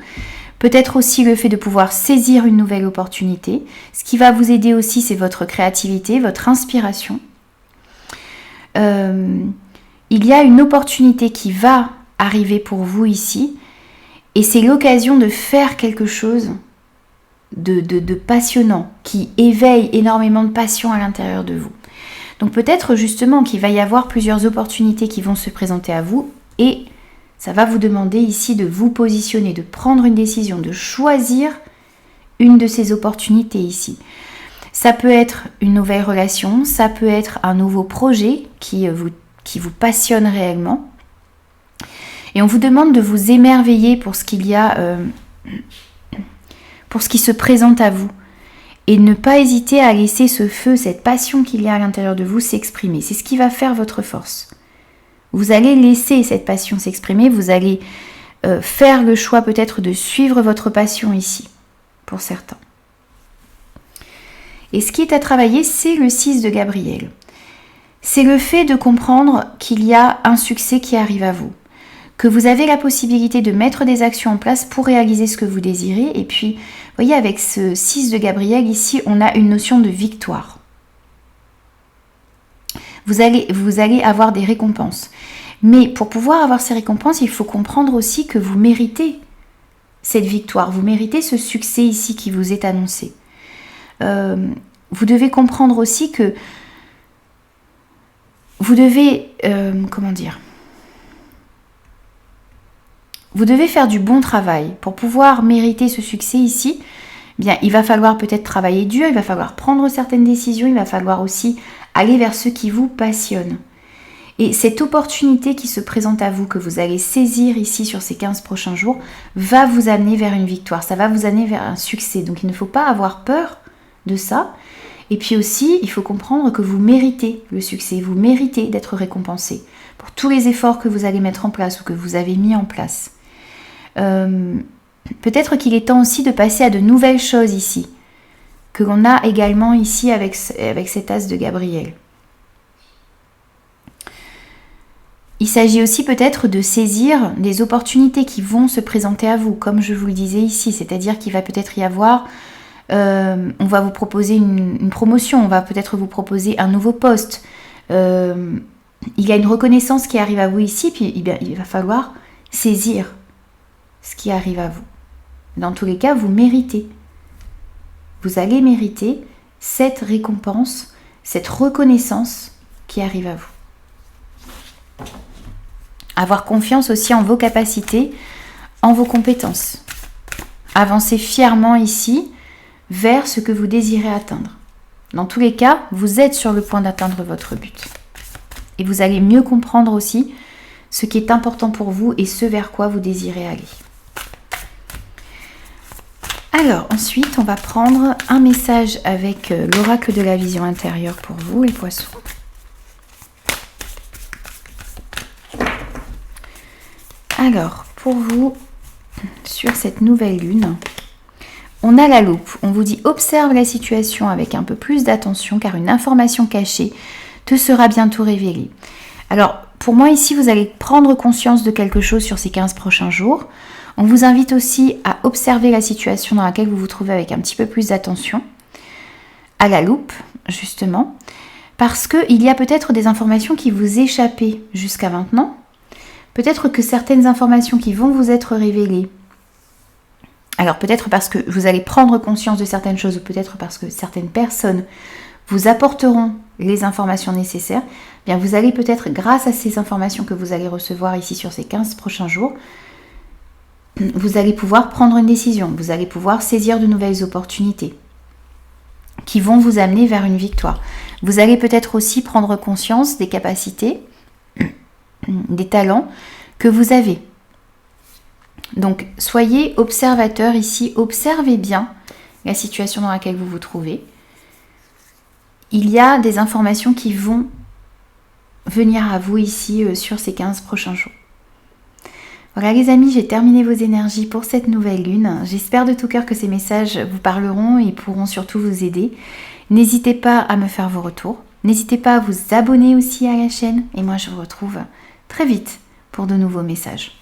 Peut-être aussi le fait de pouvoir saisir une nouvelle opportunité. Ce qui va vous aider aussi, c'est votre créativité, votre inspiration. Il y a une opportunité qui va arriver pour vous ici. Et c'est l'occasion de faire quelque chose de passionnant, qui éveille énormément de passion à l'intérieur de vous. Donc peut-être justement qu'il va y avoir plusieurs opportunités qui vont se présenter à vous et ça va vous demander ici de vous positionner, de prendre une décision, de choisir une de ces opportunités ici. Ça peut être une nouvelle relation, ça peut être un nouveau projet qui vous passionne réellement. Et on vous demande de vous émerveiller pour ce qu'il y a, pour ce qui se présente à vous. Et ne pas hésiter à laisser ce feu, cette passion qu'il y a à l'intérieur de vous s'exprimer. C'est ce qui va faire votre force. Vous allez laisser cette passion s'exprimer, vous allez faire le choix peut-être de suivre votre passion ici, pour certains. Et ce qui est à travailler, c'est le 6 de Gabriel. C'est le fait de comprendre qu'il y a un succès qui arrive à vous, que vous avez la possibilité de mettre des actions en place pour réaliser ce que vous désirez. Et puis, vous voyez, avec ce 6 de Gabriel, ici, on a une notion de victoire. Vous allez avoir des récompenses. Mais pour pouvoir avoir ces récompenses, il faut comprendre aussi que vous méritez cette victoire, vous méritez ce succès ici qui vous est annoncé. Vous devez comprendre aussi que vous devez, vous devez faire du bon travail pour pouvoir mériter ce succès ici. Bien, il va falloir peut-être travailler dur, il va falloir prendre certaines décisions, il va falloir aussi aller vers ce qui vous passionne. Et cette opportunité qui se présente à vous, que vous allez saisir ici sur ces 15 prochains jours, va vous amener vers une victoire, ça va vous amener vers un succès. Donc il ne faut pas avoir peur de ça. Et puis aussi, il faut comprendre que vous méritez le succès, vous méritez d'être récompensé pour tous les efforts que vous allez mettre en place ou que vous avez mis en place. Peut-être qu'il est temps aussi de passer à de nouvelles choses ici, que l'on a également ici avec cet as de Gabriel. Il s'agit aussi peut-être de saisir des opportunités qui vont se présenter à vous, comme je vous le disais ici, c'est-à-dire qu'il va peut-être y avoir, on va vous proposer une promotion, on va peut-être vous proposer un nouveau poste, il y a une reconnaissance qui arrive à vous ici, puis il va falloir saisir ce qui arrive à vous. Dans tous les cas, vous méritez. Vous allez mériter cette récompense, cette reconnaissance qui arrive à vous. Avoir confiance aussi en vos capacités, en vos compétences. Avancez fièrement ici vers ce que vous désirez atteindre. Dans tous les cas, vous êtes sur le point d'atteindre votre but. Et vous allez mieux comprendre aussi ce qui est important pour vous et ce vers quoi vous désirez aller. Alors, ensuite, on va prendre un message avec l'oracle de la vision intérieure pour vous, les poissons. Alors, pour vous, sur cette nouvelle lune, on a la loupe. On vous dit observe la situation avec un peu plus d'attention car une information cachée te sera bientôt révélée. Alors, pour moi ici, vous allez prendre conscience de quelque chose sur ces 15 prochains jours. On vous invite aussi à observer la situation dans laquelle vous vous trouvez avec un petit peu plus d'attention, à la loupe, justement, parce qu'il y a peut-être des informations qui vous échappaient jusqu'à maintenant. Peut-être que certaines informations qui vont vous être révélées, alors peut-être parce que vous allez prendre conscience de certaines choses, ou peut-être parce que certaines personnes vous apporteront les informations nécessaires, bien vous allez peut-être, grâce à ces informations que vous allez recevoir ici sur ces 15 prochains jours, vous allez pouvoir prendre une décision, vous allez pouvoir saisir de nouvelles opportunités qui vont vous amener vers une victoire. Vous allez peut-être aussi prendre conscience des capacités, des talents que vous avez. Donc, soyez observateur ici, observez bien la situation dans laquelle vous vous trouvez. Il y a des informations qui vont venir à vous ici sur ces 15 prochains jours. Voilà les amis, j'ai terminé vos énergies pour cette nouvelle lune. J'espère de tout cœur que ces messages vous parleront et pourront surtout vous aider. N'hésitez pas à me faire vos retours. N'hésitez pas à vous abonner aussi à la chaîne. Et moi, je vous retrouve très vite pour de nouveaux messages.